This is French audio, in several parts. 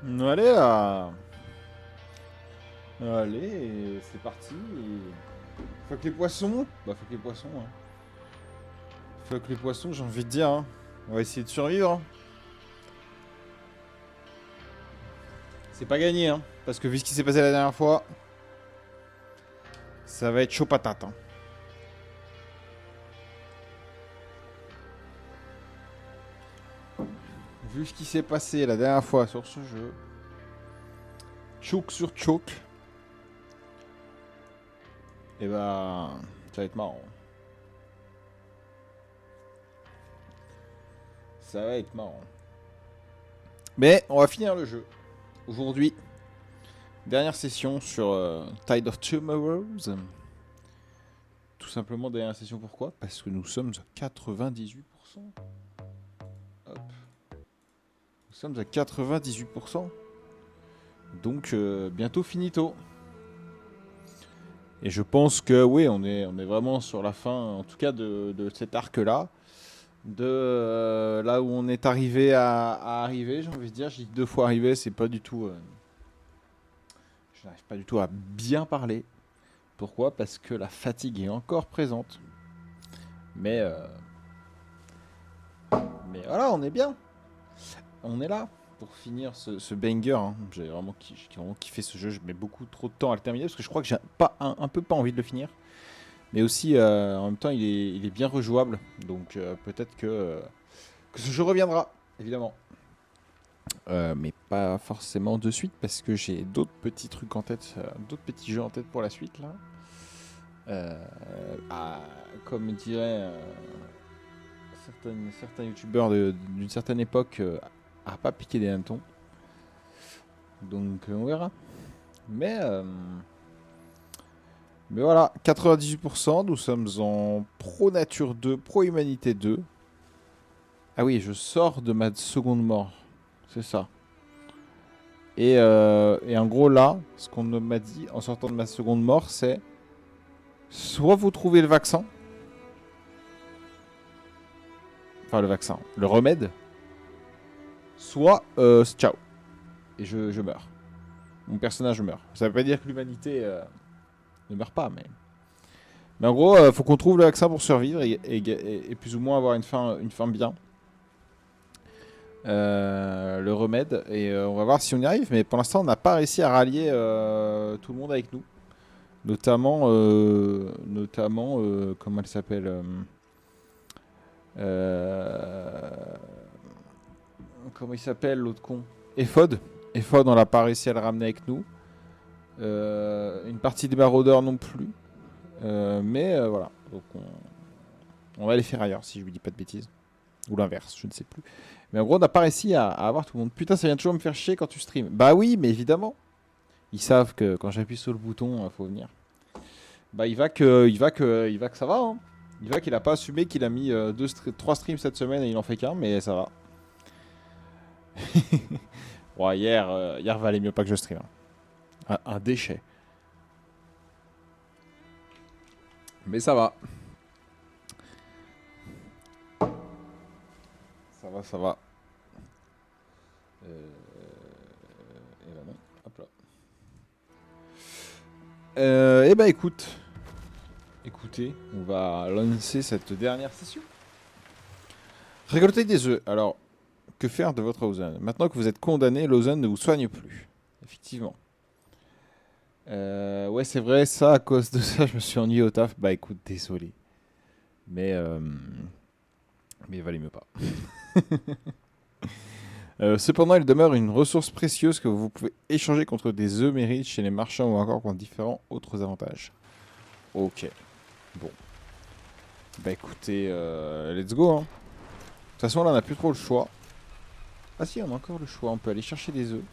Allez là. Allez, c'est parti. Fuck les poissons. Bah fuck les poissons. Hein. Fuck les poissons, j'ai envie de dire. Hein. On va essayer de survivre. Hein. C'est pas gagné, hein. Parce que vu ce qui s'est passé la dernière fois, ça va être chaud patate. Hein. Vu ce qui s'est passé la dernière fois sur ce jeu, choke sur choke, et bah ça va être marrant. Ça va être marrant. Mais on va finir le jeu. Aujourd'hui, dernière session sur Tide of Tomorrows. Tout simplement dernière session, pourquoi? Parce que nous sommes à 98%. Hop. Nous sommes à 98%. Donc bientôt finito. Et je pense que oui, on est vraiment sur la fin, en tout cas de cet arc-là. De là où on est arrivé à arriver, j'ai envie de dire. J'ai dit 2 fois arrivé, c'est pas du tout... je n'arrive pas du tout à bien parler. Pourquoi? Parce que la fatigue est encore présente. Mais voilà, on est bien. On est là pour finir ce banger. Hein. J'ai vraiment kiffé ce jeu. Je mets beaucoup trop de temps à le terminer parce que je crois que j'ai un peu pas envie de le finir. Mais aussi, en même temps, il est bien rejouable. Donc peut-être que ce jeu reviendra, évidemment. Mais pas forcément de suite parce que j'ai d'autres petits trucs en tête, d'autres petits jeux en tête pour la suite là. Comme dirait certains youtubeurs d'une certaine époque, à pas piquer des hannetons. Donc on verra. Mais voilà, 98%, nous sommes en Pro Nature 2, Pro Humanité 2. Ah oui, je sors de ma seconde mort. C'est ça. Et en gros là, ce qu'on m'a dit en sortant de ma seconde mort, c'est soit vous trouvez le vaccin, enfin le vaccin, le remède, soit ciao. Et je meurs. Mon personnage meurt. Ça veut pas dire que l'humanité ne meurt pas, mais en gros, faut qu'on trouve le vaccin pour survivre et plus ou moins avoir une fin bien. Le remède et on va voir si on y arrive, mais pour l'instant on n'a pas réussi à rallier tout le monde avec nous, notamment comment elle s'appelle comment il s'appelle l'autre con, Ephod. On n'a pas réussi à le ramener avec nous, une partie des maraudeurs non plus, mais voilà, donc on va les faire ailleurs si je lui dis pas de bêtises. Ou l'inverse, je ne sais plus. Mais en gros, on n'a pas réussi à avoir tout le monde. Putain, ça vient toujours me faire chier quand tu streams. Bah oui, mais évidemment. Ils savent que quand j'appuie sur le bouton, faut venir. Bah il va que ça va. Hein. Il va qu'il a pas assumé qu'il a mis 3 streams cette semaine et il en fait qu'un, mais ça va. Ouais, hier valait mieux pas que je stream. Hein. Un déchet. Mais ça va. Ça va, ça va. Et là non. Hop là. Et bah écoutez, on va lancer cette dernière session. Récolter des œufs. Alors, que faire de votre Ozone? Maintenant que vous êtes condamné, l'Ozone ne vous soigne plus. Effectivement. Ouais, c'est vrai, ça, à cause de ça, je me suis ennuyé au taf. Bah écoute, désolé. Mais il valait mieux pas. Cependant, il demeure une ressource précieuse que vous pouvez échanger contre des œufs mérites chez les marchands ou encore contre différents autres avantages. Ok. Bon. Bah écoutez, let's go. Hein. De toute façon, là, on n'a plus trop le choix. Ah si, on a encore le choix. On peut aller chercher des œufs.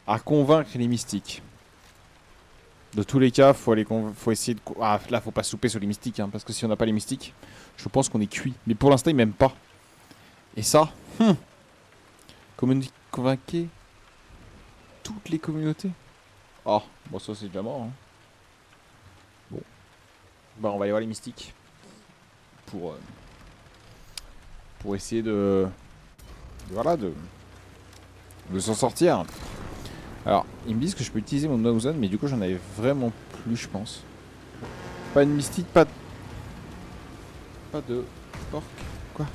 À convaincre les mystiques. De tous les cas, faut essayer de... Ah, là, faut pas souper sur les mystiques, hein, parce que si on n'a pas les mystiques, je pense qu'on est cuit. Mais pour l'instant, ils m'aiment pas. Et ça, convainquez toutes les communautés. Oh, bon, ça, c'est déjà mort. Hein. Bon. Bah, on va aller voir les mystiques. Pour essayer de voilà, de s'en sortir. Alors, ils me disent que je peux utiliser mon Ozone, mais du coup j'en avais vraiment plus, je pense. Pas une mystique, pas de porc. Quoi?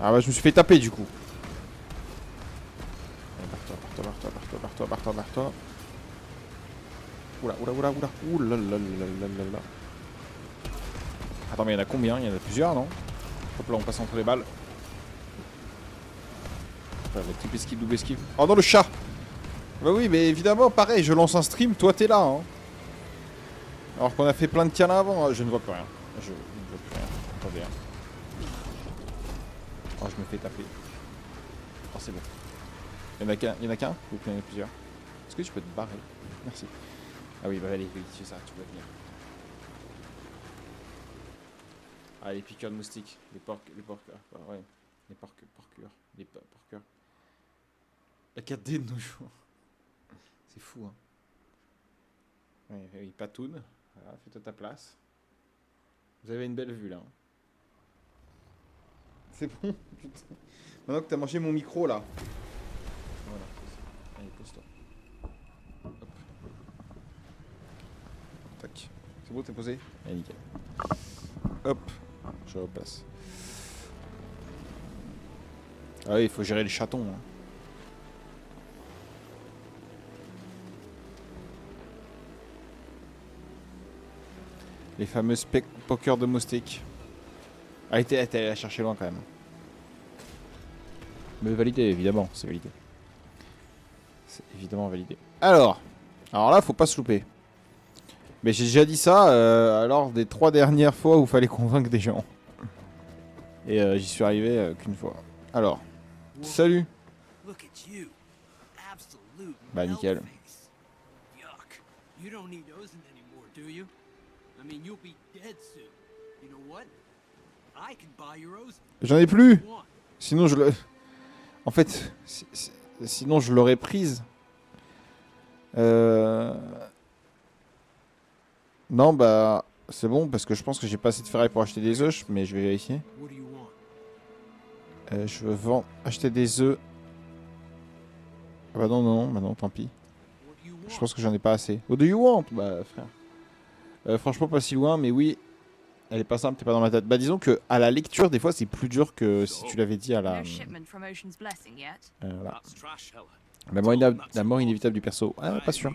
Ah bah je me suis fait taper du coup. Barre-toi. Oula. Oula. Attends, mais il y en a combien? Il y en a plusieurs, non? Hop là, on passe entre les balles. Voilà, triple esquive, double esquive. Oh non, le chat! Bah oui, mais évidemment, pareil, je lance un stream, toi t'es là, hein. Alors qu'on a fait plein de câlins avant, hein. Je ne vois plus rien. Je ne vois plus rien. Attendez, hein. Oh, je me fais taper. Oh, c'est bon. Il y en a qu'un? Ou il y en a plusieurs? Est-ce que tu peux te barrer? Merci. Ah oui, bah allez, oui, c'est ça, tu peux venir. Ah, les piqueurs de moustiques. Les porqueurs. Ouais. Les porqueurs. La 4D de nos jours. C'est fou, hein. Ouais, il patoune. Voilà, fais-toi ta place. Vous avez une belle vue, là. Hein. C'est bon. Maintenant que t'as mangé mon micro, là. Voilà. Allez, pose-toi. Hop. Tac. C'est bon, t'es posé? Allez, nickel. Hop. Je repasse. Ah oui, il faut gérer les chatons. Hein. Les fameuses pokers de moustique. Ah, t'es allé la chercher loin quand même. Mais validé, évidemment, c'est validé. C'est évidemment validé. Alors là, faut pas se louper. Mais j'ai déjà dit ça alors des 3 dernières fois où il fallait convaincre des gens. Et j'y suis arrivé qu'une fois. Alors, salut. Bah nickel. J'en ai plus. Sinon je le... En fait, sinon je l'aurais prise. Non bah c'est bon parce que je pense que j'ai pas assez de ferraille pour acheter des œufs, mais je vais vérifier. Je veux acheter des œufs. Ah bah non, tant pis. Je pense que j'en ai pas assez. What do you want? Bah frère. Franchement pas si loin, mais oui. Elle est pas simple, t'es pas dans ma tête. Bah disons que à la lecture, des fois c'est plus dur que si tu l'avais dit à la... voilà. La mort inévitable du perso. Ah, pas sûr.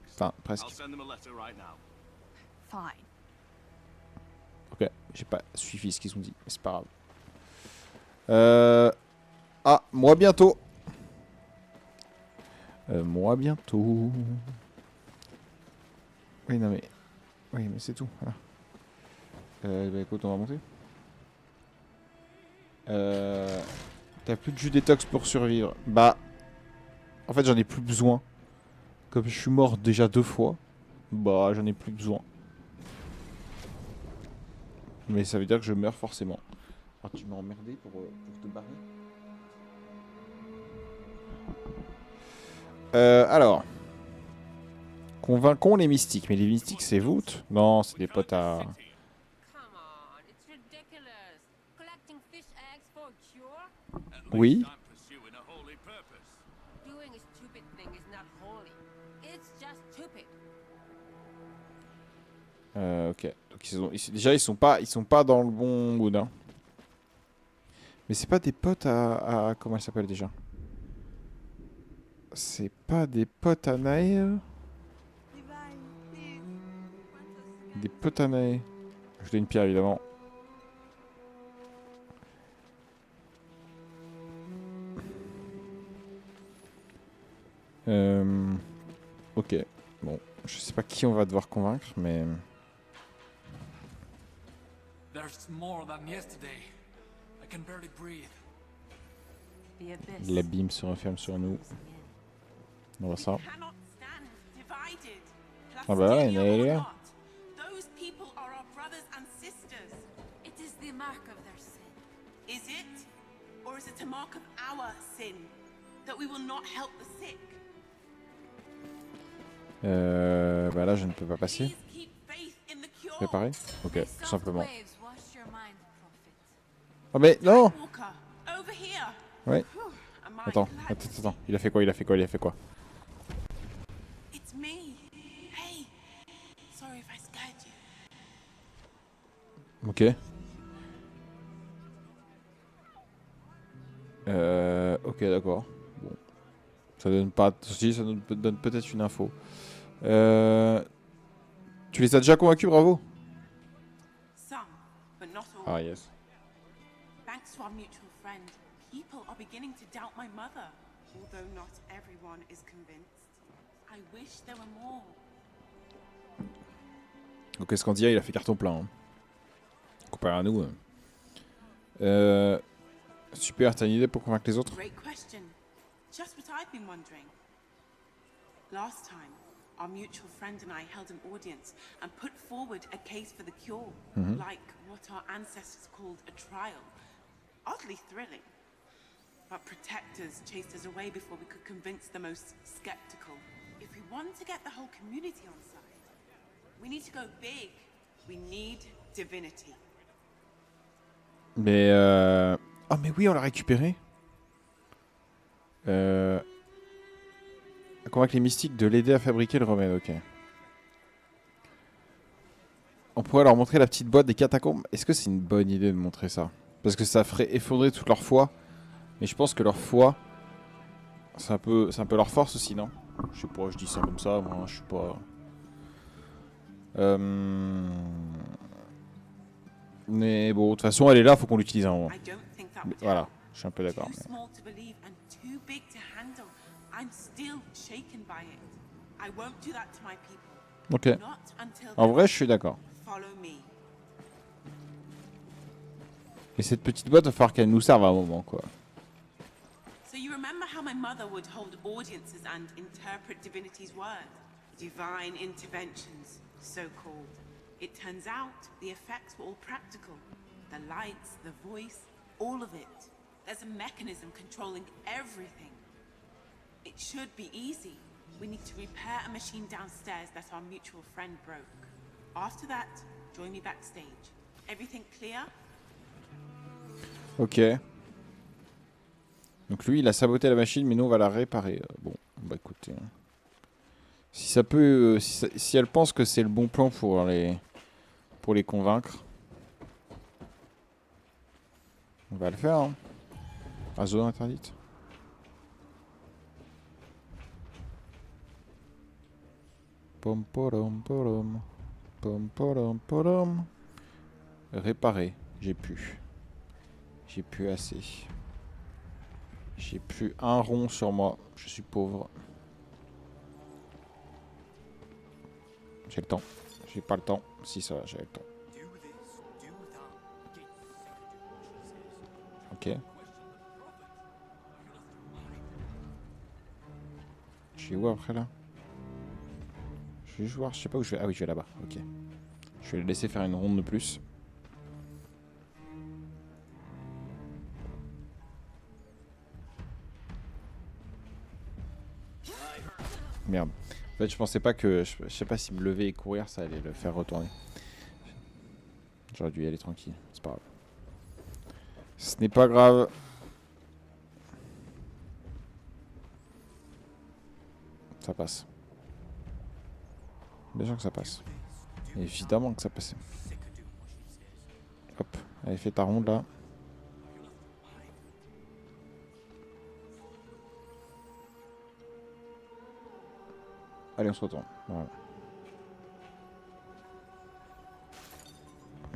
Enfin, presque. Ok, j'ai pas suivi ce qu'ils ont dit, mais c'est pas grave. Ah, moi bientôt. Moi bientôt. Oui, non mais... Oui, mais c'est tout, voilà. Bah écoute, on va monter. T'as plus de jus détox pour survivre. Bah... En fait, j'en ai plus besoin. Comme je suis mort déjà 2 fois, bah j'en ai plus besoin. Mais ça veut dire que je meurs forcément. Oh, tu m'as emmerdé pour te barrer. Alors. Convainquons les mystiques. Mais les mystiques, c'est vous? Non, c'est des potes à... Oui. Ok. Donc déjà ils sont pas dans le bon mood. Hein. Mais c'est pas des potes à comment elle s'appelle déjà? C'est pas des potes à Nae? Des potes à Nae. Je l'ai une pierre évidemment. Ok. Bon, je sais pas qui on va devoir convaincre, mais... L'abîme se referme sur nous. On voit ça. Ah bah ouais, il y en a là. Bah là je ne peux pas passer. Préparé? Ok, tout simplement. Oh mais non! Ouais. Attends, attends. Il a fait quoi? Il a fait quoi? Il a fait quoi? It's me. Hey. Sorry if I scared you. Ok. Ok, d'accord. Bon. Ça donne pas de soucis, ça donne peut-être une info. Tu les as déjà convaincus, bravo? Some, but not all. Ah, yes. Thanks to our mutual friend, people are beginning to doubt my mother. Although not everyone is convinced. I wish there were more. Donc, Scandia, il a fait carton plein. Hein. Comparé à nous. Super, t'as une idée pour convaincre les autres? Great question. Just what I've been wondering. Last time, our mutual friend and I held an audience and put forward a case for the cure, like what our ancestors called a trial. Oddly thrilling. But protectors chased us away before we could convince the most skeptical. If we want to get the whole community on side, we need to go big. We need divinity. Mais oh mais oui, on l'a récupéré. Convaincre les mystiques de l'aider à fabriquer le remède, ok. On pourrait leur montrer la petite boîte des catacombes. Est-ce que c'est une bonne idée de montrer ça? Parce que ça ferait effondrer toute leur foi. Mais je pense que leur foi, c'est un peu leur force aussi, non? Je sais pas, je dis ça comme ça, moi, je suis pas... Mais bon, de toute façon, elle est là, faut qu'on l'utilise un moment. Voilà, je suis un peu d'accord. Mais... Ok. En vrai, je suis d'accord. Et cette petite boîte, va falloir qu'elle nous serve à un moment, quoi. So you remember how my mother would hold audiences and interpret divinity's words? Divine interventions, so called. It turns out the effects were all practical. The lights, the voice, all of it. There's a mechanism controlling everything. It should be easy. We need to repair a machine downstairs that our mutual friend broke. After that, join me backstage. Everything clear? Ok. Donc lui, il a saboté la machine, mais nous, on va la réparer. Bon, bah écoutez. Si ça peut... si elle pense que c'est le bon plan pour les convaincre, on va le faire. Hein. À zone interdite. Pom pom pom pom pom pom. Réparer. J'ai pu. J'ai plus assez. J'ai plus un rond sur moi. Je suis pauvre. J'ai le temps. J'ai pas le temps. Si, ça va, j'ai le temps. Ok. Je suis où après là? Je vais juste voir, je sais pas où je vais. Ah oui, je vais là-bas. Ok. Je vais le laisser faire une ronde de plus. Merde. En fait, je pensais pas que... Je sais pas si me lever et courir, ça allait le faire retourner. J'aurais dû y aller tranquille. C'est pas grave. Ce n'est pas grave. Ça passe. Bien sûr que ça passe. Évidemment que ça passe. Hop. Allez, fais ta ronde là. Allez, on se retourne. Voilà.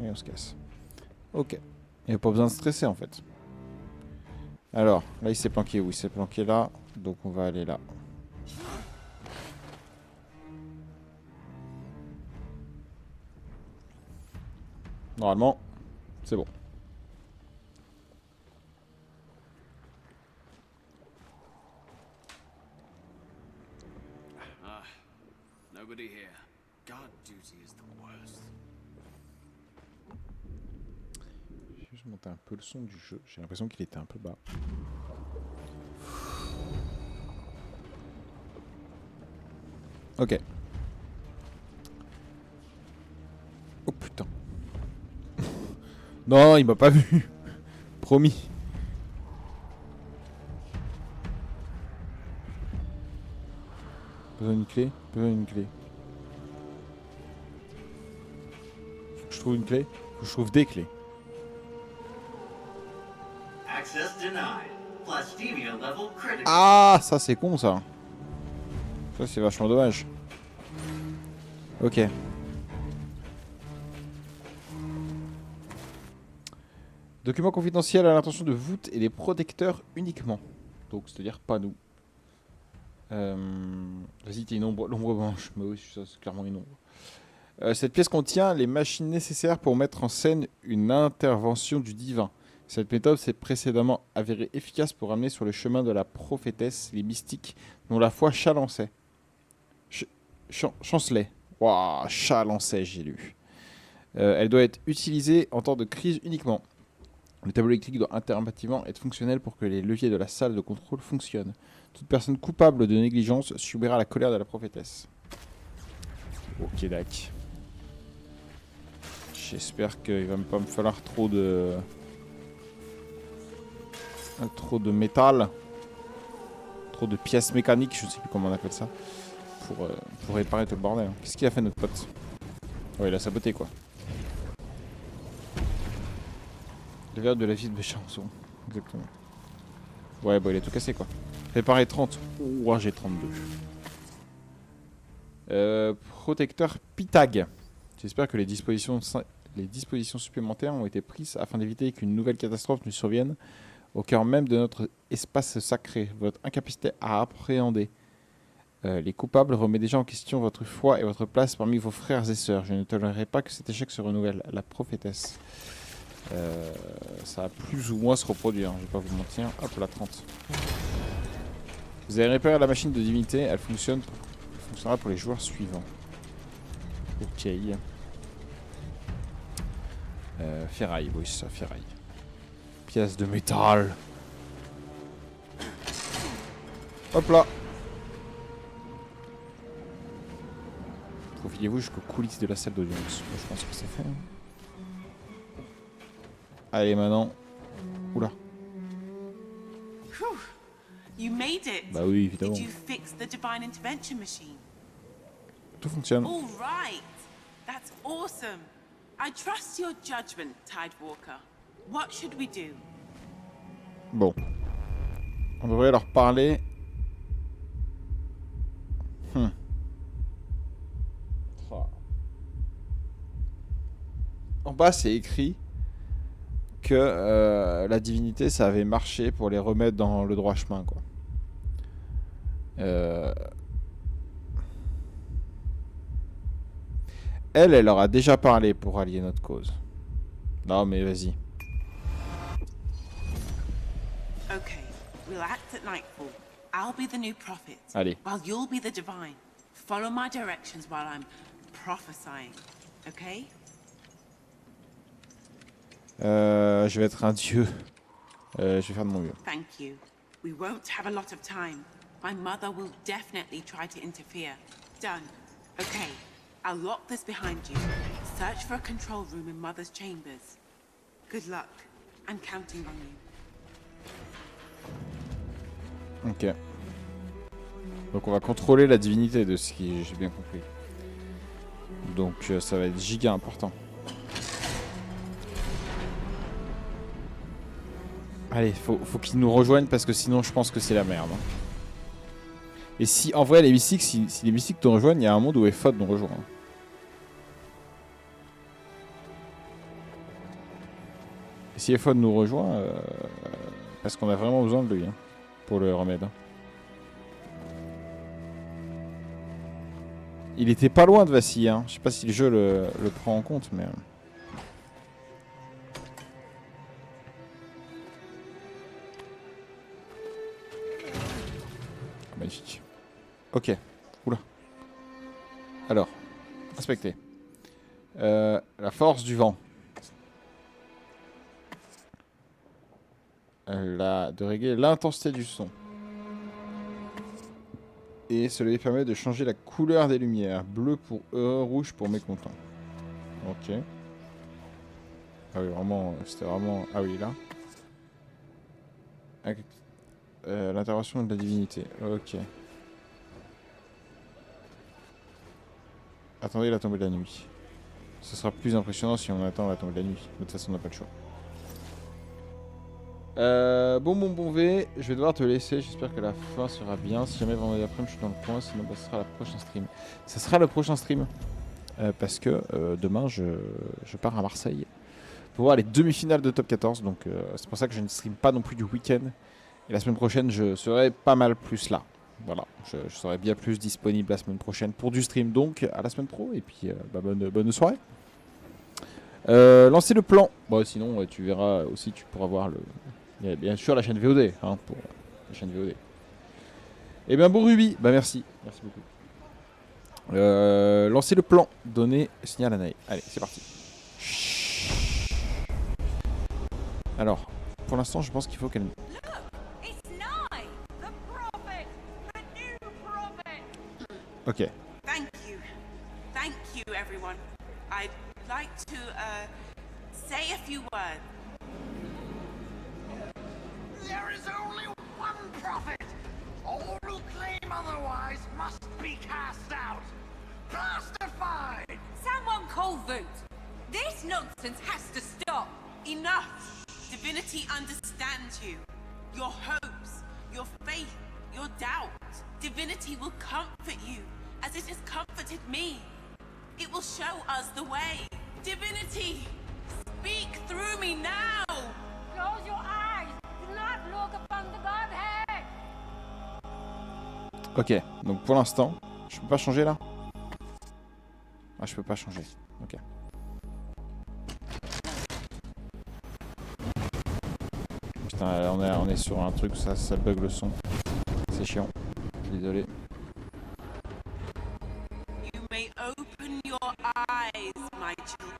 Et on se casse. Ok. Il n'y a pas besoin de stresser en fait. Alors, là il s'est planqué où? Il s'est planqué là. Donc on va aller là. Normalement, c'est bon. Nobody here. Guard duty is the worst. Je vais juste monter un peu le son du jeu. J'ai l'impression qu'il était un peu bas. Ok. Oh putain. Non, il m'a pas vu. Promis. Besoin d'une clé. Besoin d'une clé. Faut que je trouve une clé. Faut que je trouve des clés. Access denied. Blasphemia level critical. Ah, ça c'est con ça. Ça c'est vachement dommage. Ok. Document confidentiel à l'intention de voûte et des protecteurs uniquement. Donc c'est-à-dire pas nous. Vas-y, t'es une ombre blanche. Mais oui, ça c'est clairement une ombre. Cette pièce contient les machines nécessaires pour mettre en scène une intervention du divin. Cette méthode s'est précédemment avérée efficace pour amener sur le chemin de la prophétesse les mystiques dont la foi chalançait. Chancelet. Waouh, chalançait, j'ai lu. Elle doit être utilisée en temps de crise uniquement. Le tableau électrique doit impérativement être fonctionnel pour que les leviers de la salle de contrôle fonctionnent. Toute personne coupable de négligence subira la colère de la prophétesse. Ok, d'accord. J'espère qu'il va pas me falloir trop de métal, trop de pièces mécaniques, je sais plus comment on appelle ça, pour réparer tout le bordel. Qu'est-ce qu'il a fait notre pote? Ouais, il a saboté quoi. Le verre de la vie de Béchançon. Exactement. Ouais, bah il a tout cassé quoi. Réparer 30. Ouah, j'ai 32. Protecteur Pitag. J'espère que les dispositions supplémentaires ont été prises afin d'éviter qu'une nouvelle catastrophe ne survienne au cœur même de notre espace sacré. Votre incapacité à appréhender les coupables remet déjà en question votre foi et votre place parmi vos frères et sœurs. Je ne tolérerai pas que cet échec se renouvelle. La prophétesse. Ça va plus ou moins se reproduire, je vais pas vous mentir. Hop, la 30. Vous avez réparé la machine de divinité, elle fonctionnera pour les joueurs suivants. Ok. Ferraille, oui c'est ça, ferraille. Pièce de métal. Hop là. Profilez-vous jusqu'aux coulisses de la salle d'audience. Moi, je pense que c'est fait. Allez, maintenant. Oula. Whew. You made it. Bah oui, évidemment. Did you fix the divine intervention machine? Tout fonctionne. All right. That's awesome. I trust your judgment, Tidewalker. What should we do? Bon. On devrait leur parler. En bas, c'est écrit que la divinité, ça avait marché pour les remettre dans le droit chemin, quoi. Elle leur a déjà parlé pour allier notre cause. Non, mais vas-y. Okay, we'll act at nightfall. I'll be the new prophet. Allez. While you'll be the divine. Follow my directions while I'm prophesying. Okay? Je vais être un dieu. Je vais faire de mon mieux. Thank you. We won't have a lot of time. My mother will definitely try to interfere. Done. Okay. I'll lock this behind you. Search for a control room in Mother's chambers. Good luck. I'm counting on you. Ok. Donc on va contrôler la divinité de ce qui j'ai bien compris. Donc ça va être giga important. Allez, faut qu'ils nous rejoignent parce que sinon je pense que c'est la merde. Hein. Et si en vrai les mystiques, si les mystiques nous rejoignent, il y a un monde où Ephod nous rejoint. Et si Ephod nous rejoint, parce qu'on a vraiment besoin de lui hein, pour le remède. Hein. Il était pas loin de vaciller, hein. Je sais pas si le jeu le prend en compte, mais... Magnifique. Ok. Oula. Alors, inspecter. La force du vent. De régler l'intensité du son. Et cela permet de changer la couleur des lumières. Bleu pour heureux, rouge pour mécontent. Ok. Ah oui, vraiment, c'était vraiment... Ah oui, là. L'intervention de la divinité. Ok. Attendez la tombée de la nuit. Ce sera plus impressionnant si on attend la tombée de la nuit. De toute façon, on n'a pas le choix. Bon V, je vais devoir te laisser. J'espère que la fin sera bien. Si jamais vendredi après-midi je suis dans le coin, sinon bah, ce sera le prochain stream. Ça sera le prochain stream. Parce que demain, je pars à Marseille pour voir les demi-finales de Top 14. Donc c'est pour ça que je ne stream pas non plus du week-end. Et la semaine prochaine, je serai pas mal plus là. Voilà, je serai bien plus disponible la semaine prochaine pour du stream. Donc à la semaine pro. Et puis bah, bonne soirée. Lancez le plan. Bon, sinon, tu verras aussi, tu pourras voir le... Il y a bien sûr la chaîne VOD, hein, pour la chaîne VOD. Eh bien, bon Ruby, bah merci beaucoup. Lancez le plan, donnez signal à Nae. Allez, c'est parti. Alors, pour l'instant, je pense qu'il faut qu'elle... Ok. Thank you, everyone. I'd like to, say a few words. There is only one prophet. All who claim otherwise must be cast out. Blastified! Someone call Voot. This nonsense has to stop. Enough. Divinity understands you. Your hopes, your faith, your doubts. Divinity will comfort you, as it has comforted me. It will show us the way. Divinity, speak through me now. Close your eyes. Do not look upon the Godhead. Ok, donc pour l'instant, je peux pas changer là? Ah, je peux pas changer. Ok. Putain, on est sur un truc, ça bug le son. C'est chiant. Désolé. You may open your eyes, my children.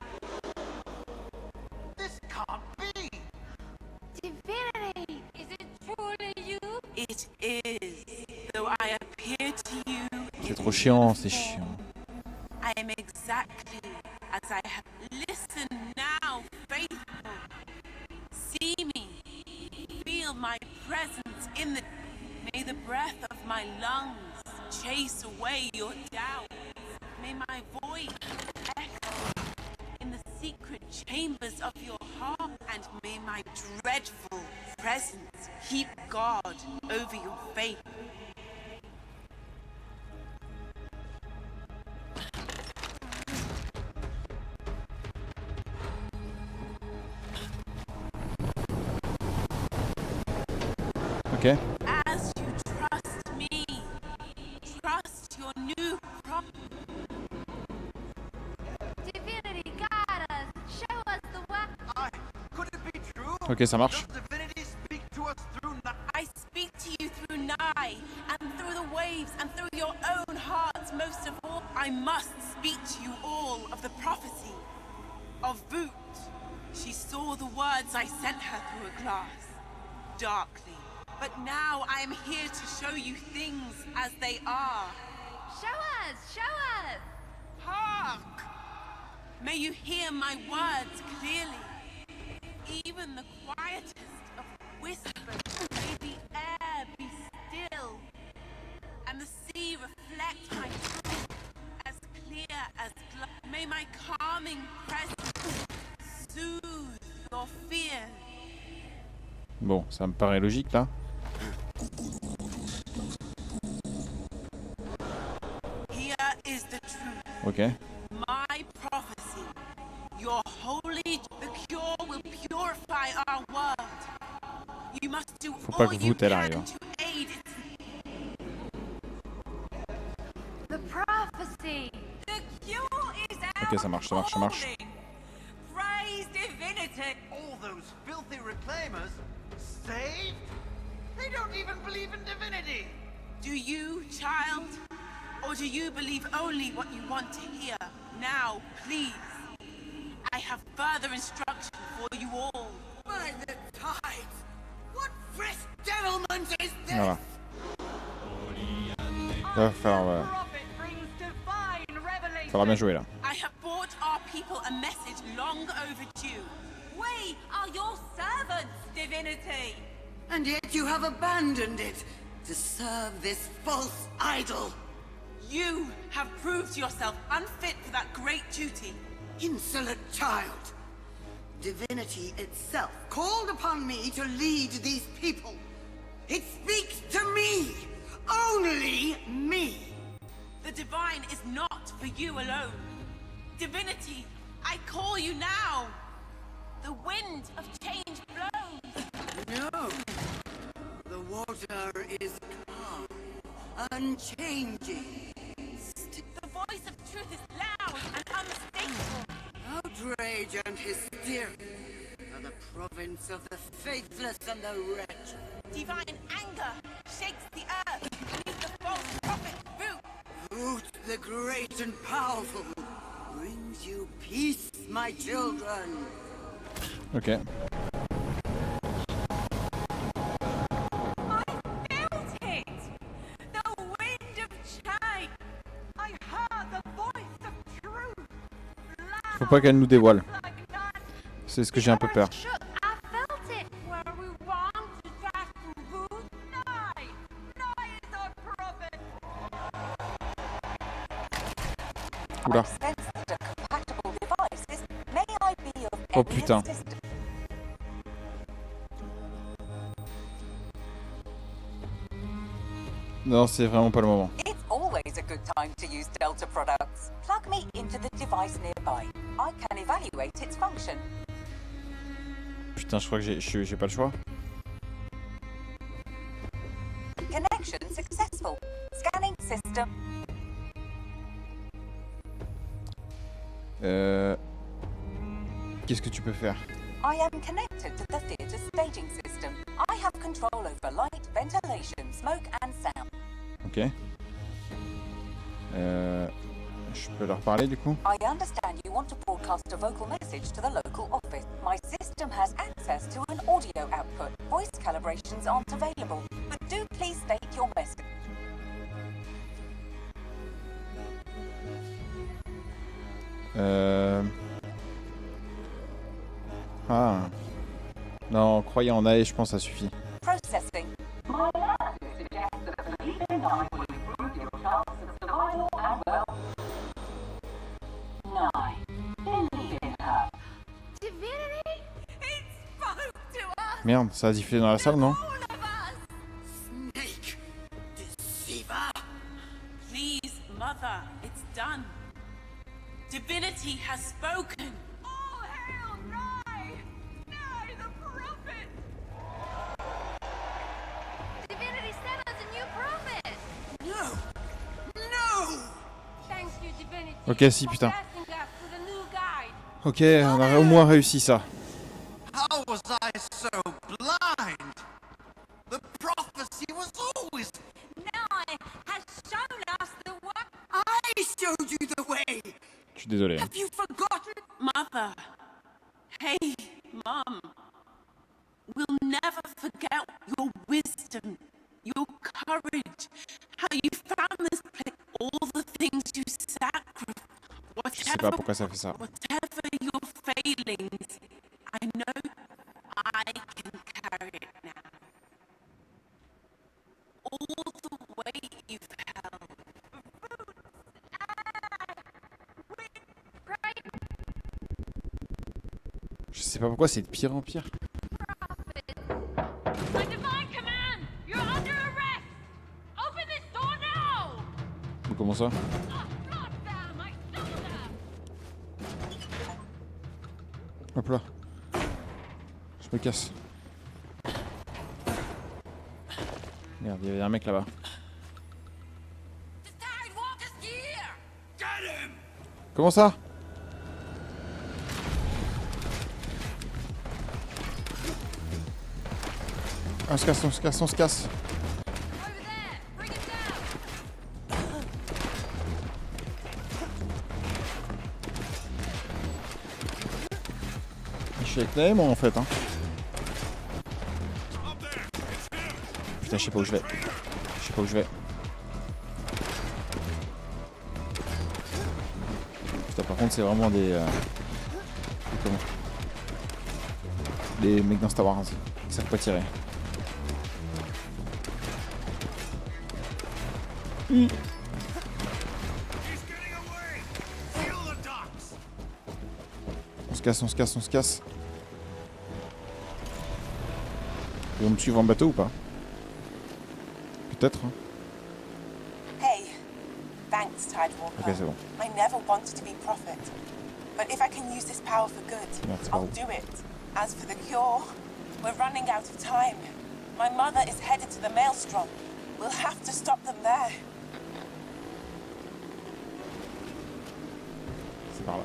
This can't be! Divinity, is it truly you? It is. Though I appear to you, C'est trop chiant, c'est chiant. I am exactly as I have listened now, faithful. See me, feel my presence in the... May the breath of my lungs chase away your doubts. May my voice echo in the secret chambers of your heart. And may my dreadful presence keep guard over your faith. Ok. As you trust me, trust your new prophet. Divinity, guide us. Show us the way. Could it be true? Ok, ça marche. Does divinity speak to us through night? I speak to you through Nai, and through the waves, and through your own hearts most of all. I must speak to you all of the prophecy of Voot. She saw the words I sent her through a glass, darkly. But now I am here to show you things as they are. Show us. Show us. Hark! May you hear my words clearly. Even the quietest of whispers, may the air be still, and the sea reflect my truth as clear as glass. May my calming presence soothe your fears. Bon, ça me paraît logique là. Here is the truth. Ok. My prophecy. Your holy, the cure will purify our world. You must do Faut pas all que you Voot, elle can arrive. to aid its... The prophecy. The cure is Ok, ça marche. calling. Praise divinity. All those filthy reclaimers saved? They don't even believe in divinity! Do you, child? Or do you believe only what you want to hear? Now, please. I have further instruction for you all. By the tides! What fresh devilment is this? Voilà. Va falloir, Prophet brings divine revelation. faudra bien jouer là. I have brought our people a message long overdue. We are your servants, divinity. And yet you have abandoned it to serve this false idol. You have proved yourself unfit for that great duty. Insolent child! Divinity itself called upon me to lead these people. It speaks to me! Only me! The divine is not for you alone. Divinity, I call you now. The wind of change blows. No! The water is calm, unchanging. The voice of truth is loud and unmistakable. Outrage and hysteria are the province of the faithless and the wretched. Divine anger shakes the earth beneath the false prophet's boot. Root the great and powerful brings you peace, my children. Ok. I felt it! The wind of change! I heard the voice of truth! Faut pas qu'elle nous dévoile. Like that. C'est ce que j'ai un peu peur. Shook, I felt it. Were we wrong to trust in Ruth? Nye! Nye is our prophet! Oula. Sensed a compatible devices. May I be of Oh, any putain. assistance? Non, c'est vraiment pas le moment. It's always a good time to use Delta products. Plug me into the device nearby. I can evaluate its function. Putain, je crois que j'ai pas le choix. Connection successful. Scanning system. Qu'est-ce que tu peux faire? I am connected to the theatre staging system. I have control over light, ventilation, smoke and sound. Ok. Je peux leur parler du coup? I understand you want to broadcast a vocal message to the local office. My system has access to an audio output. Voice calibrations aren't available, but do please state your message. Ah. Non, croyez en AE, je pense que ça suffit. Processing. My analysis suggests that believing I will improve your chance of survival and well. 9. Believe in her. Divinity? It spoke to us! Merde, ça a diffusé dans la salle, non? All of us! Snake! Deceiver! Please, Mother, it's done. Divinity has spoken. All hail Nye! Nye the prophet! Divinity sent us a new prophet. No! No! Thank you, Divinity. Ok, si, putain. For passing us to the new guide. Ok, on a au moins réussi ça. How was I so blind? The prophecy was always... Nye has shown us the way. I showed you the way! Je suis désolé. Have you forgotten? Mother. Hey, Mom. We'll never forget your wisdom, your courage, how you found this place, all the things you sacrificed. Je sais pas pourquoi ça fait ça. Whatever your failings, I know I can carry it now. All the weight you've held. Je sais pas pourquoi c'est de pire en pire. By divine command, you're under arrest. Open this door now. Mais comment ça? Blood them, I stole them. Hop là. Je me casse. Merde, il y avait un mec là-bas. The Tidewalker's here. Get him! Comment ça? On se casse, on se casse, on se casse. Over there. Bring it down. Je suis avec Naël, moi en fait. Hein. Putain, je sais pas où je vais. Je sais pas où je vais. Putain, par contre, c'est vraiment des comment? Des mecs dans Star Wars. Ils savent pas tirer. casse, on se casse, on se casse. Ils vont me suivre en bateau ou pas? Peut-être. Hein. Hey, thanks, Tidewalker. Ok, c'est bon. I never wanted to be prophet. But if I can use this power for good, Merde, c'est pas I'll bon. do it. As for the cure, we're running out of time. My mother is headed to the Maelstrom. We'll have to stop them there. C'est par là.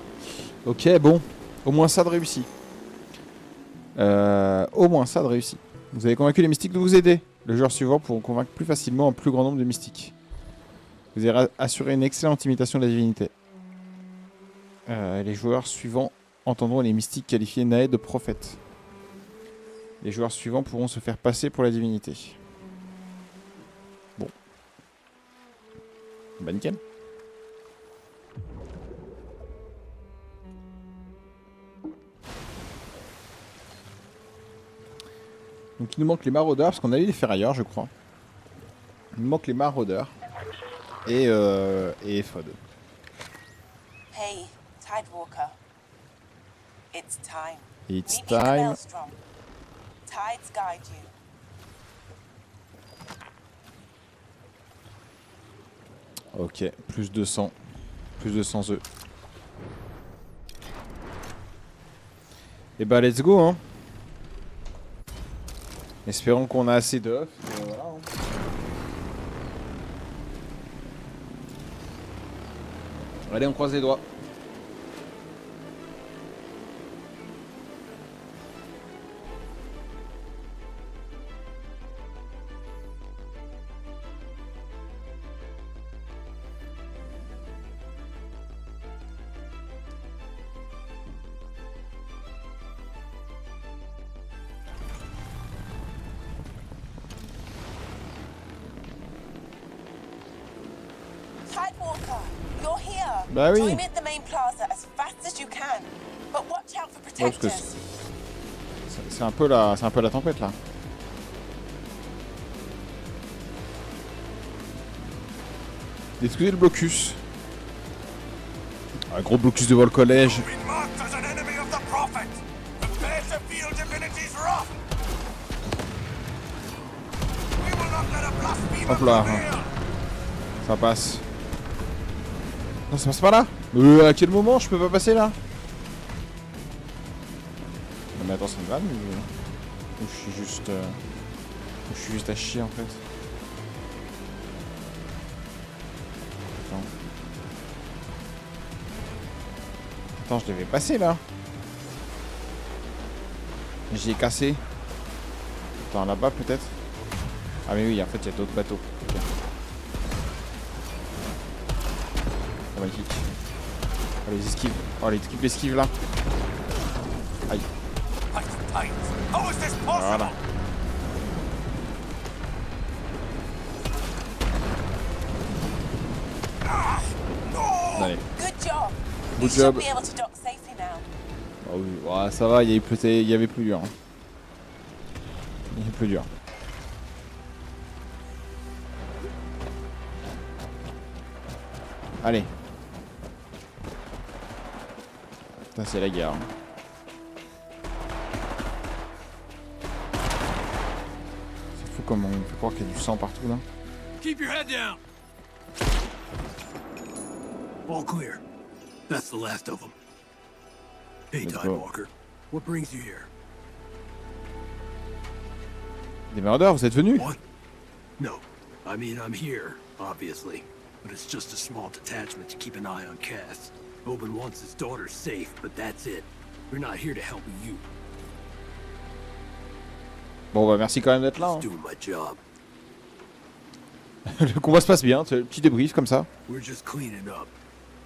Ok, bon. Au moins ça de réussi. Au moins ça de réussi. Vous avez convaincu les mystiques de vous aider. Le joueur suivant pourra convaincre plus facilement un plus grand nombre de mystiques. Vous avez assuré une excellente imitation de la divinité. Les joueurs suivants entendront les mystiques qualifier Nae de prophète. Les joueurs suivants pourront se faire passer pour la divinité. Bon. Bah nickel. Donc il nous manque les maraudeurs, parce qu'on a eu les ferrailleurs, je crois. Il nous manque les maraudeurs. Et Ephod. Hey, Tidewalker. It's time. It's Meet me at the time. Maelstrom. Tides guide you. Ok, plus 200. Plus 200 œufs. Et bah let's go hein. Espérons qu'on a assez d'œufs. Voilà, hein. Allez, on croise les doigts. Tidewalker, you're here. Bah oui. Join me at the main plaza as fast as you can. But watch out for Ouais, parce que protectors. c'est un peu la tempête là. Détruisez le blocus. Un gros blocus devant le collège. Been marked as an enemy of the prophet. Prepare to feel divinity's wrath. We will not let a blasphemer Hop là. prevail. Ça passe. Non, ça passe pas là. À quel moment je peux pas passer là? Non mais attends, c'est une vanne ou je suis juste... ou je suis juste à chier en fait. Attends. Attends, je devais passer là. J'ai cassé. Attends, là-bas peut-être. Ah mais oui, en fait il y a d'autres bateaux. Ok. Oh, magnifique. Oh les esquives. Oh les esquives, l'esquive là. Aïe. Tight. How is this possible? Voilà. Allez. Good job. Good You job. should be able to dock safely now. Ah oui, ouais, ça va, il y avait plus dur. Hein. Il y avait plus dur. Allez. Putain, c'est la guerre. Hein. C'est fou comme on fait croire qu'il y a du sang partout là. Keep your head down. All clear. That's the last of them. Hey, Let's go. Tidewalker, what brings you here? Des maraudeurs, vous êtes venus? What? No. I mean, I'm here, obviously. But it's just a small detachment to keep an eye on Cass. Oben wants his daughter safe, but that's it. We're not here to help you. Bon bah merci quand même d'être là. Hein. Just doing my job. Le combat se passe bien, c'est un petit débrief comme ça. We're just cleaning up.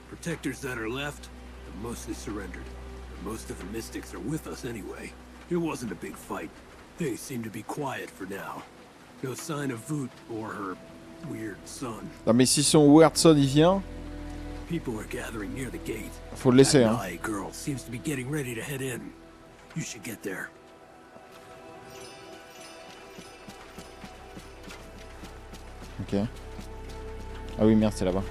Protectors that are left have mostly surrendered. But most of the mystics are with us anyway. It wasn't a big fight. Things seem to be quiet for now. No sign of Voot or her weird son. Non mais si son Weird-son il vient, People are gathering near the gate. faut le laisser. That Hein. Nae girl seems to be getting ready to head in. You should get there. Ok. Ah oui merde, c'est là-bas.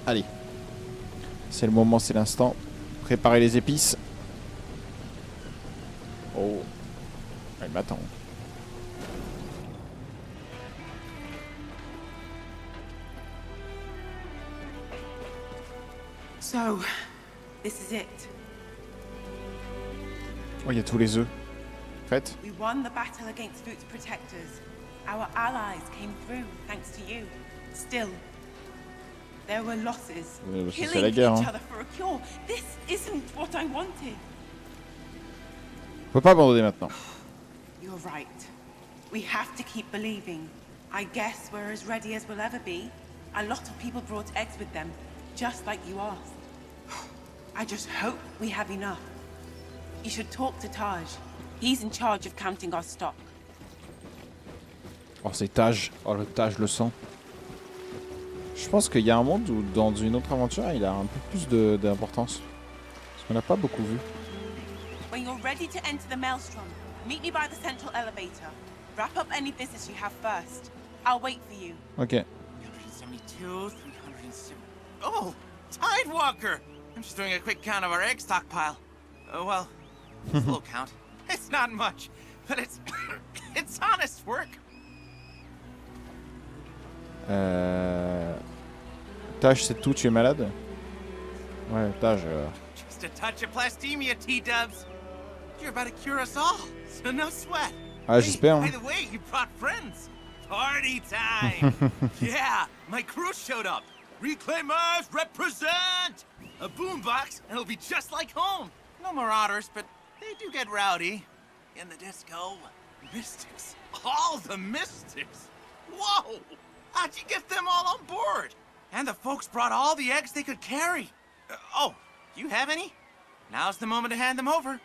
Allez. C'est le moment, c'est l'instant. Préparez les épices. Oh. Elle m'attend. So, this is it. Oh, il y a tous les œufs. Faites. We won the battle against Voot's protectors. Our allies came through thanks to you. Still, there were losses. C'est Killing la guerre, each hein. other for a cure. This isn't what I wanted. On peut pas abandonner maintenant. You're right. We have to keep believing. I guess we're as ready as we'll ever be. A lot of people brought eggs with them, just like you asked. I just hope we have enough. You should talk to Taj. He's in charge of counting our stock. Oh, c'est Taj. Oh, le Taj, le sang. Je pense qu'il y a un monde où, dans une autre aventure, il a un peu plus d'importance. Parce qu'on n'a pas beaucoup vu. When you're ready to enter the Maelstrom, meet me by the central elevator. Wrap up any business you have first. I'll wait for you. Ok. 372, 307. Oh, Tidewalker! I'm just doing a quick count of our egg stockpile. Well, it's a little count. It's not much, but it's it's honest work. Taj, c'est tout, tu es malade? Ouais, Taj. Just a touch of plastemia, T-dubs. You're about to cure us all, so no sweat. Ah, j'espère. By the way, you brought friends. Party time! Yeah, my crew showed up. Reclaimers represent! A boombox, and it'll be just like home. No marauders, but they do get rowdy. In the disco, mystics. All the mystics! Whoa! How'd you get them all on board? And the folks brought all the eggs they could carry. Oh, you have any? Now's the moment to hand them over.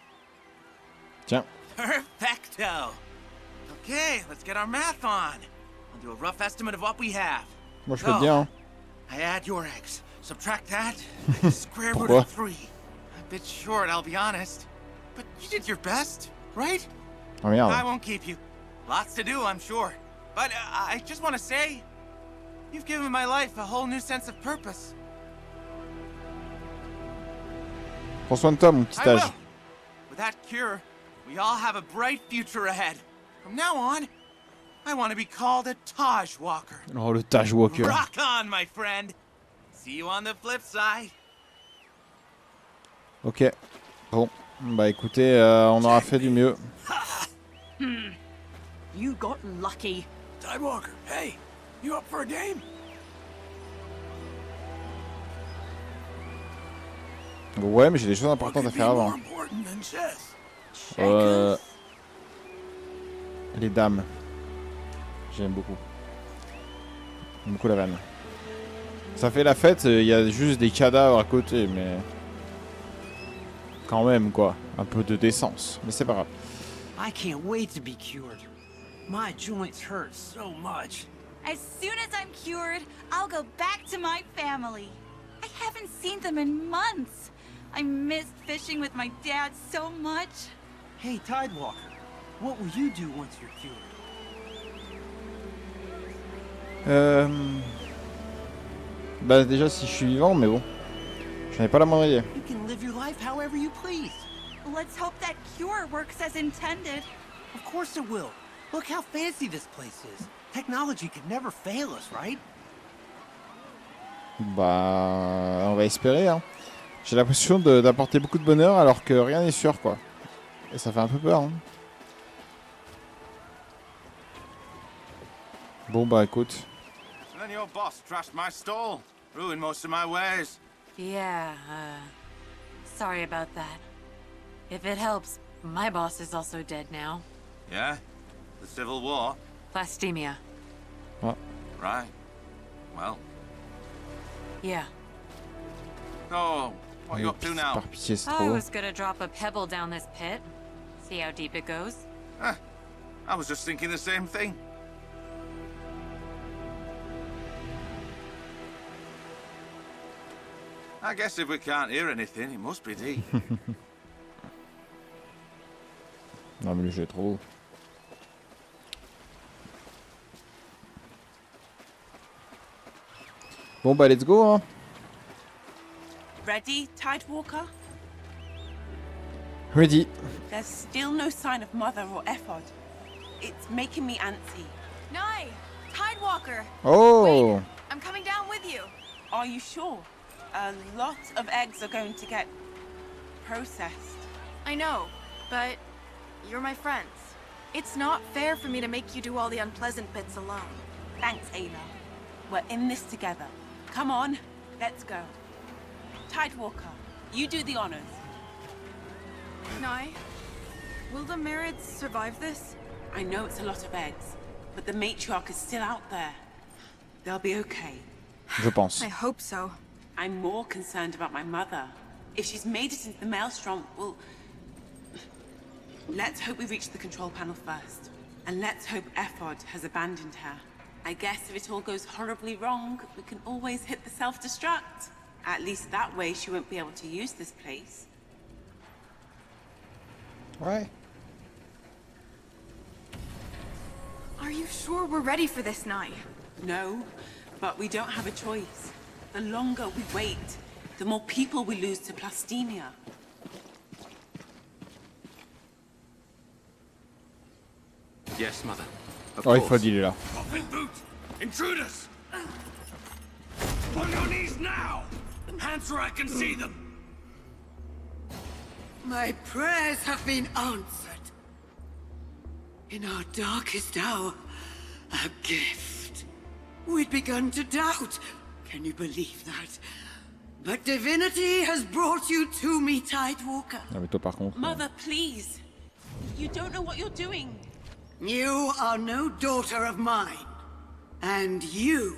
Tiens. Perfecto! Okay, let's get our math on. I'll do a rough estimate of what we have. Moi, je peux bien. Hein. I add your eggs. Subtract that. Square root of 3. A bit short, I'll be honest. But you did your best, right? Oh merde. I won't keep you. Lots to do, I'm sure. But I just want to say, you've given my life a whole new sense of purpose. Prends soin de toi, mon petit I Taj. will. With that cure, we all have a bright future ahead. From now on, I want to be called a Taj Walker. Oh, le Taj Walker. Rock on, my friend. See you on the flip side. Ok. Bon. Bah écoutez, on aura fait du mieux. You got lucky. Tidewalker, hey, you up for a game? Ouais, mais j'ai des choses importantes à faire avant. Les dames. J'aime beaucoup. J'aime beaucoup la vanne. Ça fait la fête, il y a juste des cadavres à côté, mais... Quand même, quoi. Un peu de décence. Mais c'est pas grave. I can't wait to be cured. My joints hurt so much. As soon as I'm cured, I'll go back to my family. I haven't seen them in months. I missed fishing with my dad so much. Hey, Tidewalker, what will you do once you're cured? Bah déjà si je suis vivant, mais bon. J'en ai pas la moindre idée. You can live your life however you please. Let's hope that cure works as intended. Of course it will. Look how fancy this place is. Technology could never fail us, right? Bah... on va espérer, hein. J'ai l'impression d'apporter beaucoup de bonheur alors que rien n'est sûr, quoi. Et ça fait un peu peur, hein. Bon bah écoute. And then your boss trashed my stall, ruined most of my wares. Yeah, sorry about that. If it helps, my boss is also dead now. Yeah? The Civil War? Plastemia. Ah. Right. Well. Yeah. Oh, what are you up to now? Par pitié, c'est I trop. was gonna drop a pebble down this pit. See how deep it goes. I was just thinking the same thing. I guess if we can't hear anything, it must be deep. Non mais le jeu est trop beau. Bon bah let's go, hein. Ready, Tidewalker? Ready. There's still no sign of Mother or Ephod. It's making me antsy. Nye! Tidewalker! Oh. Wait, I'm coming down with you. Are you sure? A lot of eggs are going to get processed. I know, but you're my friends. It's not fair for me to make you do all the unpleasant bits alone. Thanks, Ayla. We're in this together. Come on, let's go. Tidewalker, you do the honors. Nye, will the Marids survive this? I know it's a lot of eggs, but the matriarch is still out there. They'll be okay. Je pense. I hope so. I'm more concerned about my mother. If she's made it into the Maelstrom, well... Let's hope we reach the control panel first. And let's hope Ephod has abandoned her. I guess if it all goes horribly wrong, we can always hit the self-destruct. At least that way she won't be able to use this place. Ouais. Are you sure we're ready for this, Nye? No, but we don't have a choice. The longer we wait, the more people we lose to Plastemia. Yes, Mother. Of Oh, course. Ephod, il est là. Coffin boot! Intruders! On your knees now! Hands where I can see them! My prayers have been answered. In our darkest hour, a gift. We'd begun to doubt. Can you believe that? But divinity has brought you to me, Tidewalker. Ah, mais toi, par contre. Mother, please. You don't know what you're doing. You are no daughter of mine. And you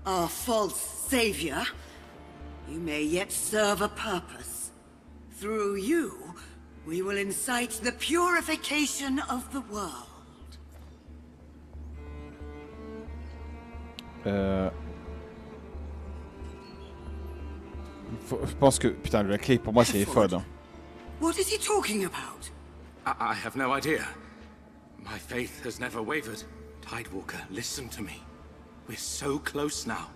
are false savior. You may yet serve a purpose. Through you, we will incite the purification of the world. Je pense que putain la clé pour moi c'est Ephod. Hein. What is he talking about? I have no idea. My faith has never wavered. Tidewalker, listen to me. We're so close now.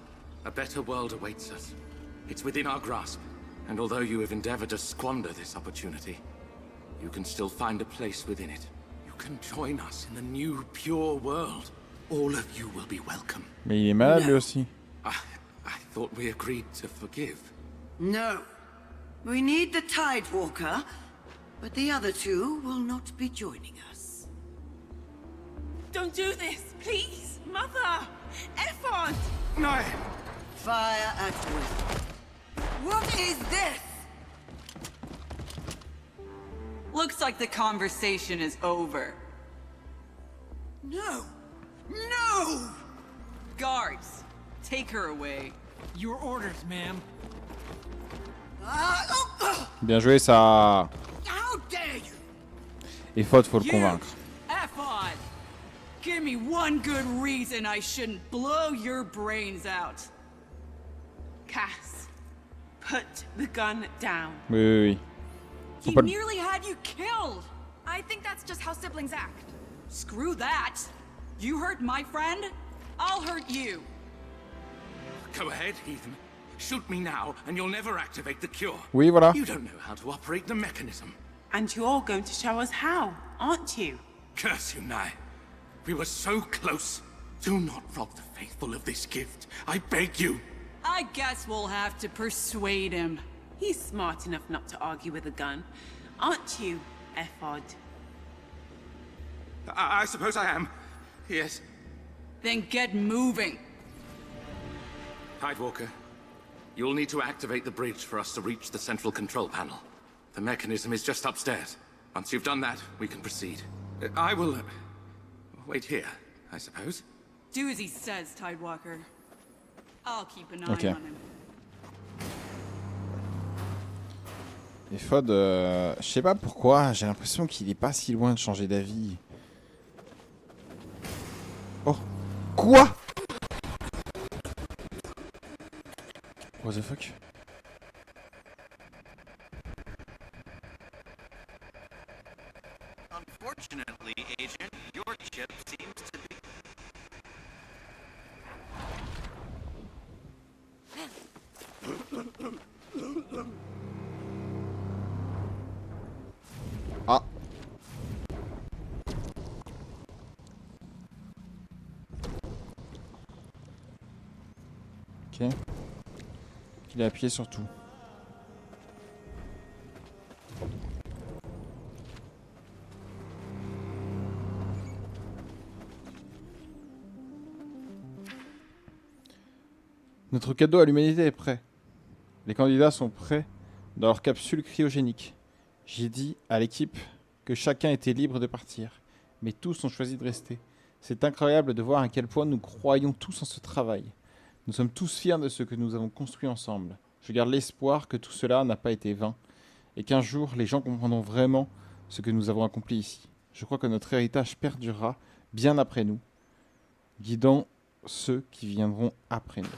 A better world awaits us. It's within our grasp. And although you have endeavored to squander this opportunity, you can still find a place within it. You can join us in the new, pure world. All of you will be welcome. Mais il est malade lui aussi. I thought we agreed to forgive. No. We need the Tidewalker, but the other two will not be joining us. Don't do this, please! Mother! Ephod! No! Fire at will. What is this? Looks like the conversation is over. No! No! Guards, take her away. Your orders, ma'am. Bien joué ça. How dare you? Ephod faut le convaincre. Ephod! Give me one good reason I shouldn't blow your brains out. Cass, put the gun down. Oui oui oui. Faut He pas... nearly had you killed! I think that's just how siblings act. Screw that! You hurt my friend, I'll hurt you. Go ahead, Heathen. Shoot me now, and you'll never activate the cure. Oui voilà. You don't know how to operate the mechanism. And you're going to show us how, aren't you? Curse you, Nye. We were so close. Do not rob the faithful of this gift. I beg you. I guess we'll have to persuade him. He's smart enough not to argue with a gun. Aren't you, Ephod? I suppose I am. Yes. Then get moving. Tidewalker, you'll need to activate the bridge for us to reach the central control panel. The mechanism is just upstairs. Once you've done that, we can proceed. I will... wait here, I suppose. Do as he says, Tidewalker. I'll keep an eye Okay. on him. Ephod, je sais pas pourquoi, j'ai l'impression qu'il est pas si loin de changer d'avis. Oh, quoi? What the fuck? Unfortunately, Agent, your chip seems to be... Ok. Il a appuyé sur tout. Notre cadeau à l'humanité est prêt. Les candidats sont prêts dans leur capsule cryogénique. J'ai dit à l'équipe que chacun était libre de partir, mais tous ont choisi de rester. C'est incroyable de voir à quel point nous croyons tous en ce travail. Nous sommes tous fiers de ce que nous avons construit ensemble. Je garde l'espoir que tout cela n'a pas été vain, et qu'un jour les gens comprendront vraiment ce que nous avons accompli ici. Je crois que notre héritage perdurera bien après nous, guidant ceux qui viendront après nous.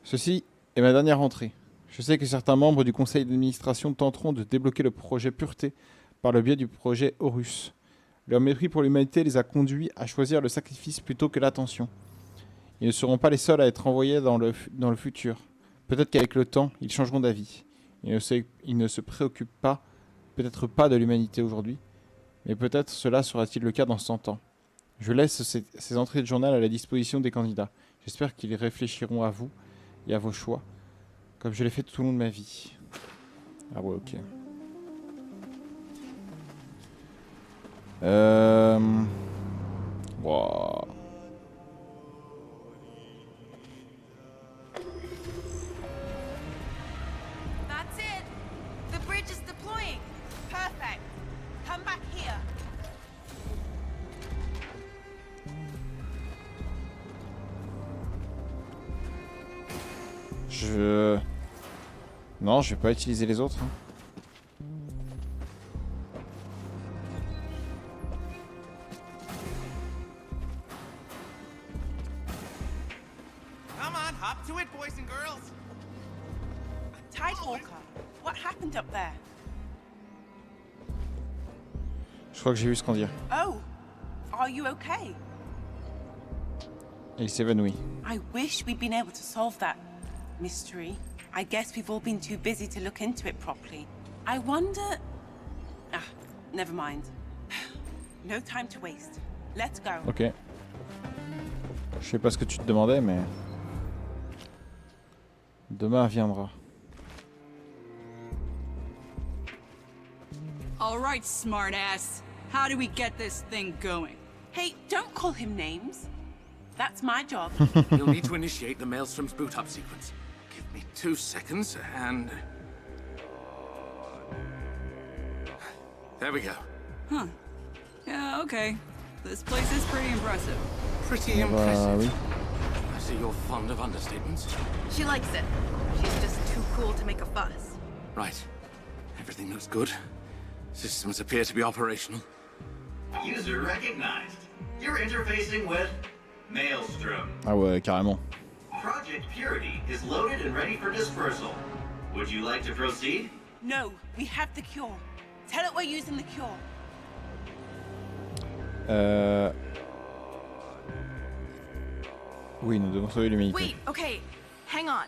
Ceci est ma dernière entrée. Je sais que certains membres du conseil d'administration tenteront de débloquer le projet Pureté par le biais du projet Horus. Leur mépris pour l'humanité les a conduits à choisir le sacrifice plutôt que l'attention. Ils ne seront pas les seuls à être envoyés dans le futur. Peut-être qu'avec le temps, ils changeront d'avis. Ils ne se préoccupent pas, peut-être pas de l'humanité aujourd'hui, mais peut-être cela sera-t-il le cas dans 100 ans. Je laisse ces entrées de journal à la disposition des candidats. J'espère qu'ils réfléchiront à vous et à vos choix, comme je l'ai fait tout au long de ma vie. Ah ouais, ok. Wow. That's it. The bridge is deploying. Perfect. Come back here. Non, je vais pas utiliser les autres. Hein. Come on, hop to it, boys and girls. Tidehawker, what happened up there? Je crois que j'ai vu Scandir. Oh, are you okay? Et il s'évanouit. I wish we'd been able to solve that mystery. I guess we've all been too busy to look into it properly. I wonder... Ah, never mind. No time to waste. Let's go. Ok. Je sais pas ce que tu te demandais, mais... Demain viendra. All right, smartass. How do we get this thing going? Hey, don't call him names. That's my job. You'll need to initiate the Maelstrom's boot-up sequence. Give me 2 seconds, and... There we go. Huh. Yeah, okay. This place is pretty impressive. Pretty impressive. I see you're fond of understatements. She likes it. She's just too cool to make a fuss. Right. Everything looks good. Systems appear to be operational. User recognized. You're interfacing with Maelstrom. Ah ouais, carrément. Project Purity is loaded and ready for dispersal. Would you like to proceed? No, we have the cure. Tell it we're using the cure. Oui, nous devons sauver l'humanité. Wait, okay. Hang on.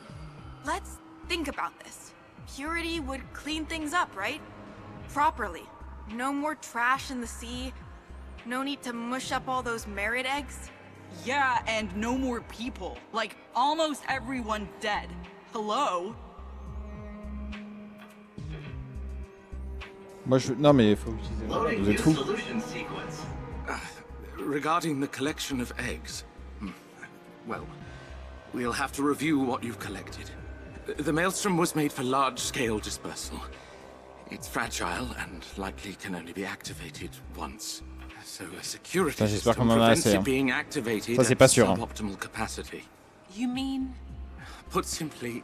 Let's think about this. Purity would clean things up, right? Properly. No more trash in the sea. No need to mush up all those merit eggs. Yeah, and no more people. Like, almost everyone dead. Hello? Moi je... Non mais il faut utiliser... Loading Vous êtes new fous. solution sequence. Regarding the collection of eggs... Well, we'll have to review what you've collected. The Maelstrom was made for large-scale dispersal. It's fragile and likely can only be activated once. So a security J'espère system qu'on en a prevents assez. it being activated Ça c'est at pas sûr. Hein. suboptimal capacity. You mean... Put simply,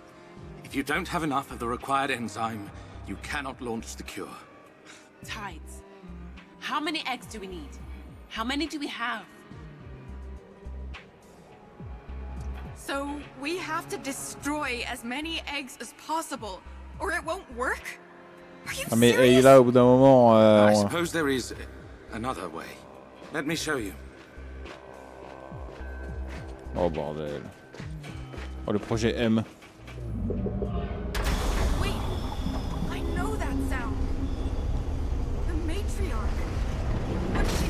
if you don't have enough of the required enzyme, you cannot launch the cure. Tides. How many eggs do we need? How many do we have? So we have to destroy as many eggs as possible, or it won't work? Are you Ah mais serious? et là au bout d'un moment... I on- suppose there is another way. Let me show you. Oh bordel. Oh le projet M. Wait, I know that sound. The matriarch. What's she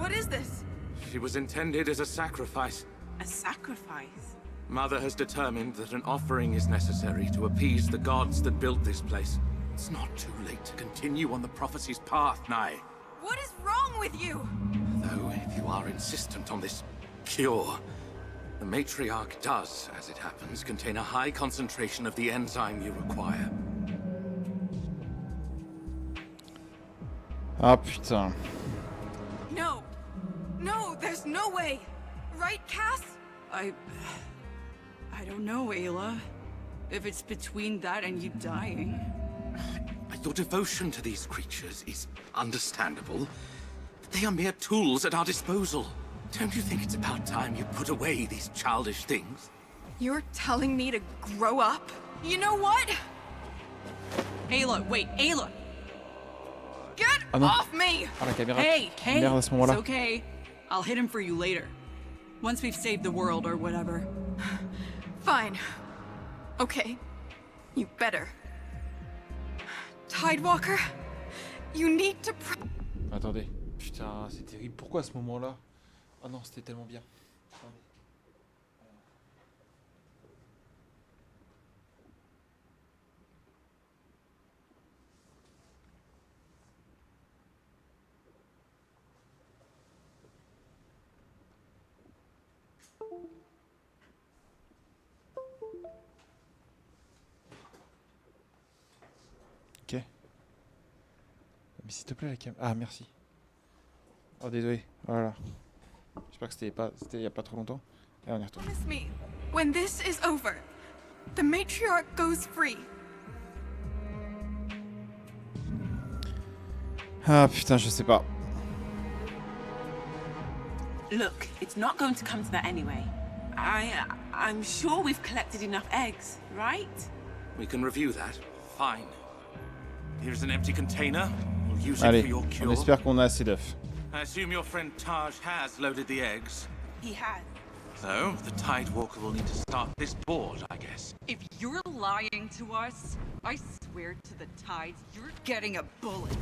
What is this? She was intended as a sacrifice. A sacrifice? Mother has determined that an offering is necessary to appease the gods that built this place. It's not too late to continue on the prophecy's path, Nai. What is wrong with you? Though, if you are insistent on this cure, the matriarch does, as it happens, contain a high concentration of the enzyme you require. Ah putain. No. No, there's no way. Right, Cass? I don't know, Ayla. If it's between that and you dying. Your devotion to these creatures is understandable. But they are mere tools at our disposal. Don't you think it's about time you put away these childish things? You're telling me to grow up? You know what? Ayla, wait, Ayla! Get Ah non. off me! Ah, la caméra. Hey, hey! Merde à ce moment-là. It's okay. I'll hit him for you later. Once we've saved the world or whatever. Fine. Okay. You better. Tidewalker, you need to Attendez. Putain, c'est terrible. Pourquoi à ce moment-là? Ah non, c'était tellement bien. Ok. Mais s'il te plaît la cam. Ah merci. Oh désolé. Voilà. J'espère que c'était il y a pas trop longtemps. Et on y retourne. Promise me, when this is over, the matriarch goes free. Ah putain, je sais pas. Look, it's not going to come to that anyway. I'm sure we've collected enough eggs, right? We can review that. Fine. Here's an empty container. We'll use it Allez, for your cure. on espère qu'on a assez d'œufs. I assume your friend Taj has loaded the eggs. He had. So, the Tidewalker will need to start this board, I guess. If you're lying to us, I swear to the tides, you're getting a bullet.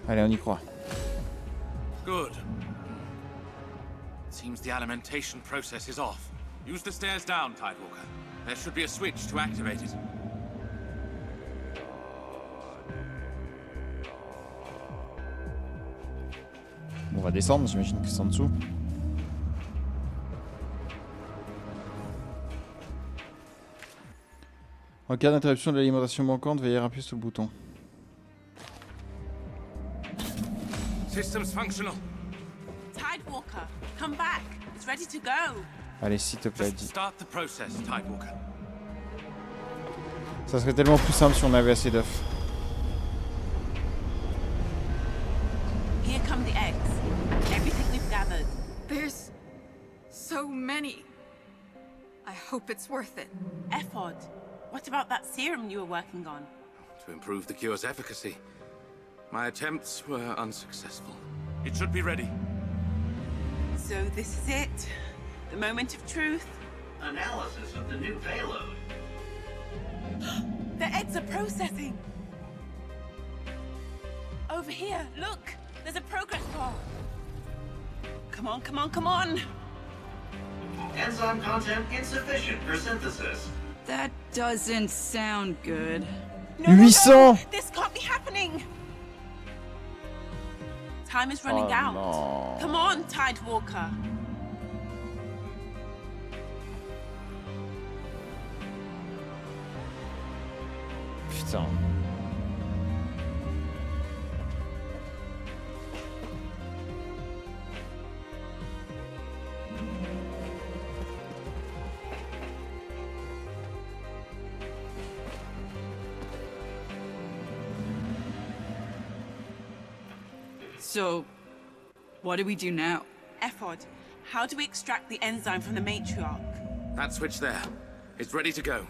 Allez, on y croit. Good. Seems the alimentation process is off. Use the stairs down, Tidewalker. There should be a switch to activate it. Bon, on va descendre, j'imagine que c'est en dessous. En cas d'interruption de l'alimentation manquante, veuillez appuyer sur le bouton. Systems functional. Tidewalker, come back. It's ready to go. Allez, s'il te plaît, Just dis. start the process, Tidewalker. Ça serait tellement plus simple si on avait assez d'œufs. Here come the eggs. Everything we've gathered. There's so many. I hope it's worth it. Ephod, what about that serum you were working on? To improve the cure's efficacy. My attempts were unsuccessful. It should be ready. So this is it. The moment of truth. Analysis of the new payload. The eggs are processing. Over here, look. There's a progress bar. Come on, come on, come on. Enzyme content insufficient for synthesis. That doesn't sound good. No, no, 800. no. This can't be happening. Time is running Oh, out. no. Come on, Tidewalker. Putain. So, what do we do now? Ephod, how do we extract the enzyme from the matriarch? That switch there. It's ready to go.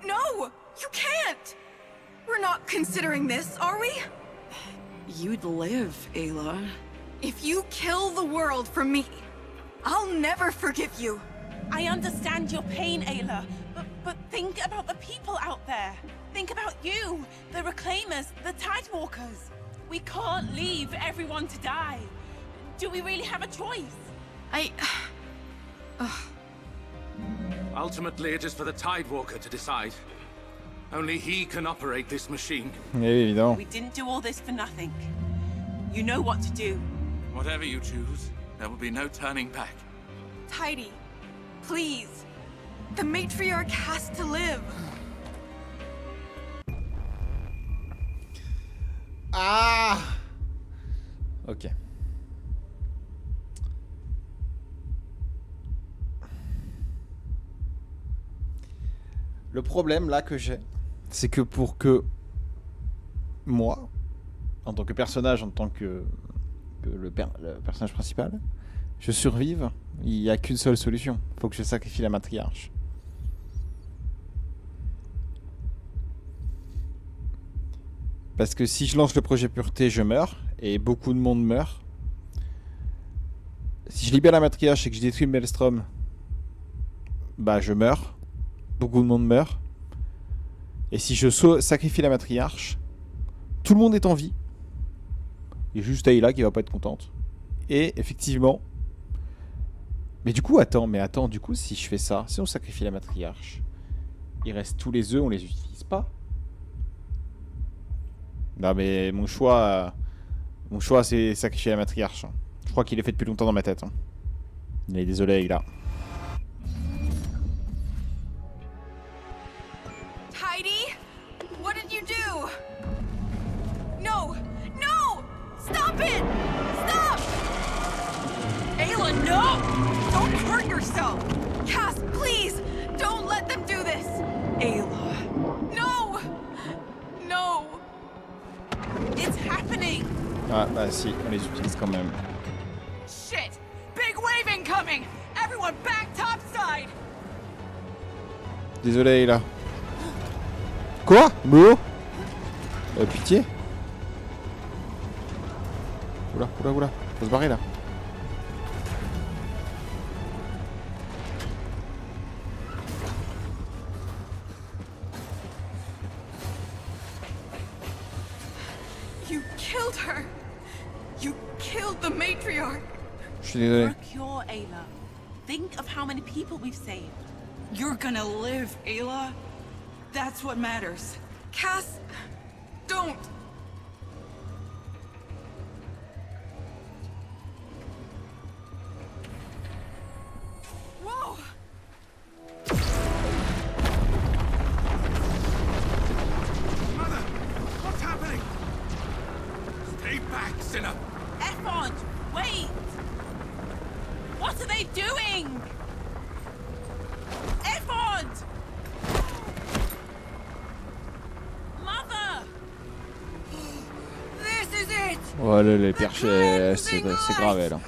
No! You can't! We're not considering this, are we? You'd live, Ayla. If you kill the world for me, I'll never forgive you. I understand your pain, Ayla, but Think about the people out there. Think about you, the Reclaimers, the Tidewalkers. We can't leave everyone to die. Do we really have a choice? Ultimately, it is for the Tidewalker to decide. Only he can operate this machine. Évidemment. We didn't do all this for nothing. You know what to do. Whatever you choose, there will be no turning back. Tidy, please. The matriarch has to live. Ah. Ok. Le problème là que j'ai, c'est que pour que moi, en tant que personnage, en tant que le personnage principal, je survive, il n'y a qu'une seule solution. Il faut que je sacrifie la matriarche. Parce que si je lance le projet Pureté, je meurs, et beaucoup de monde meurt. Si je libère la matriarche et que je détruis le Maelstrom, bah je meurs. Beaucoup de monde meurt. Et si je sacrifie la matriarche, tout le monde est en vie. Il y a juste Ayla qui va pas être contente. Et effectivement... Mais du coup, attends, du coup, si je fais ça, si on sacrifie la matriarche, il reste tous les œufs, on les utilise pas. Non mais mon choix c'est sacrifier la matriarche. Je crois qu'il est fait depuis longtemps dans ma tête. Il est désolé, Ayla. Tidy, what did you do? No, no! Stop it! Stop! Ayla, no! Don't hurt yourself! Cass, please! Don't let them do this! Ayla. No! No! It's happening! Ah bah si, on les utilise quand même. Shit! Big wave incoming! Everyone back topside! Désolé, Ayla. Quoi? Bro? Pitié. Oula, oula, oula. Faut se barrer là. You killed her! You killed the matriarch! Je suis désolé. For a cure, Ayla. Think of how many people we've saved. You're gonna live, Ayla. That's what matters. Cass, don't! Whoa! Mother! What's happening? Stay back, sinner! Ephod, wait! What are they doing? Ephod! Mother! This is it! Oh là, les perchés, c'est grave là.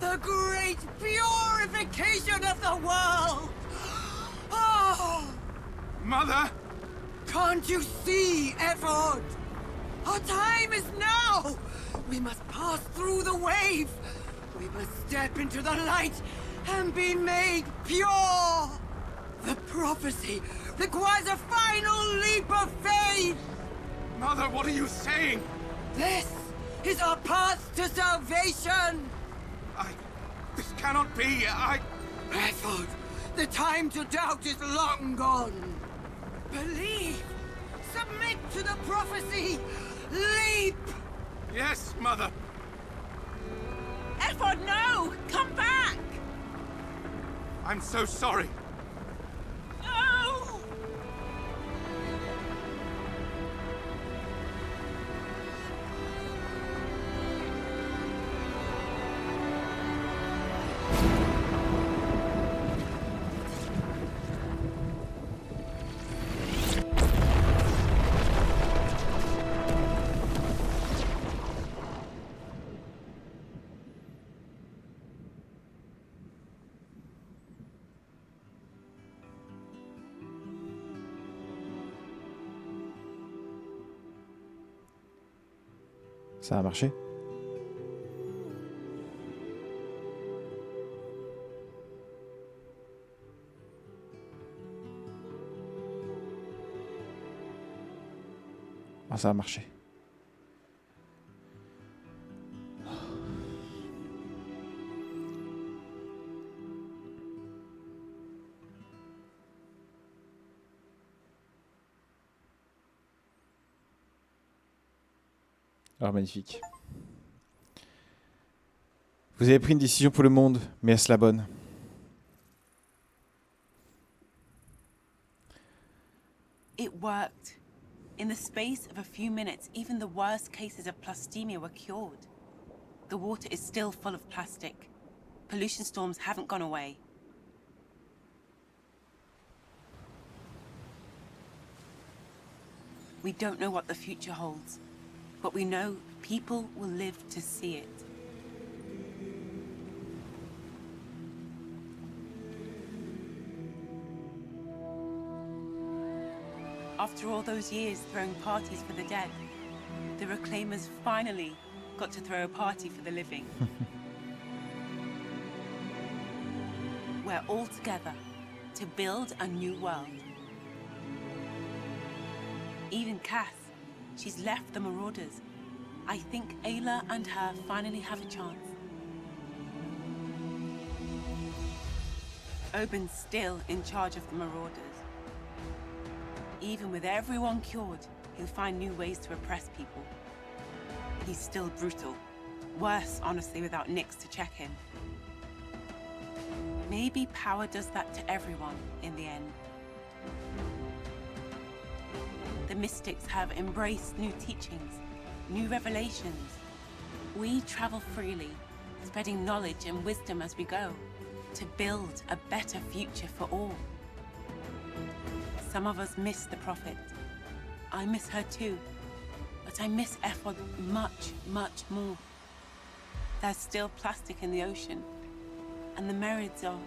The great purification of the world! Oh! Mother! Can't you see, Ephod? Our time is now! We must pass through the wave! We must step into the light and be made pure! The prophecy requires a final leap of faith! Mother, what are you saying? This is our path to salvation! This cannot be. Ephod, the time to doubt is long gone. Believe! Submit to the prophecy! Leap! Yes, Mother. Ephod, no! Come back! I'm so sorry. No! Ça a marché? Ah, ça a marché. Alors, magnifique. Vous avez pris une décision pour le monde, mais est-ce la bonne? It worked. In the space of a few minutes, even the worst cases of plastemia were cured. The water is still full of plastic. Pollution storms haven't gone away. We don't know what the future holds, but we know people will live to see it. After all those years throwing parties for the dead, the Reclaimers finally got to throw a party for the living. We're all together to build a new world. Even Cass, she's left the Marauders. I think Ayla and her finally have a chance. Oben's still in charge of the Marauders. Even with everyone cured, he'll find new ways to oppress people. He's still brutal. Worse, honestly, without Nyx to check him. Maybe power does that to everyone in the end. The Mystics have embraced new teachings, new revelations. We travel freely, spreading knowledge and wisdom as we go, to build a better future for all. Some of us miss the Prophet. I miss her too. But I miss Ephod much, much more. There's still plastic in the ocean, and the Merids are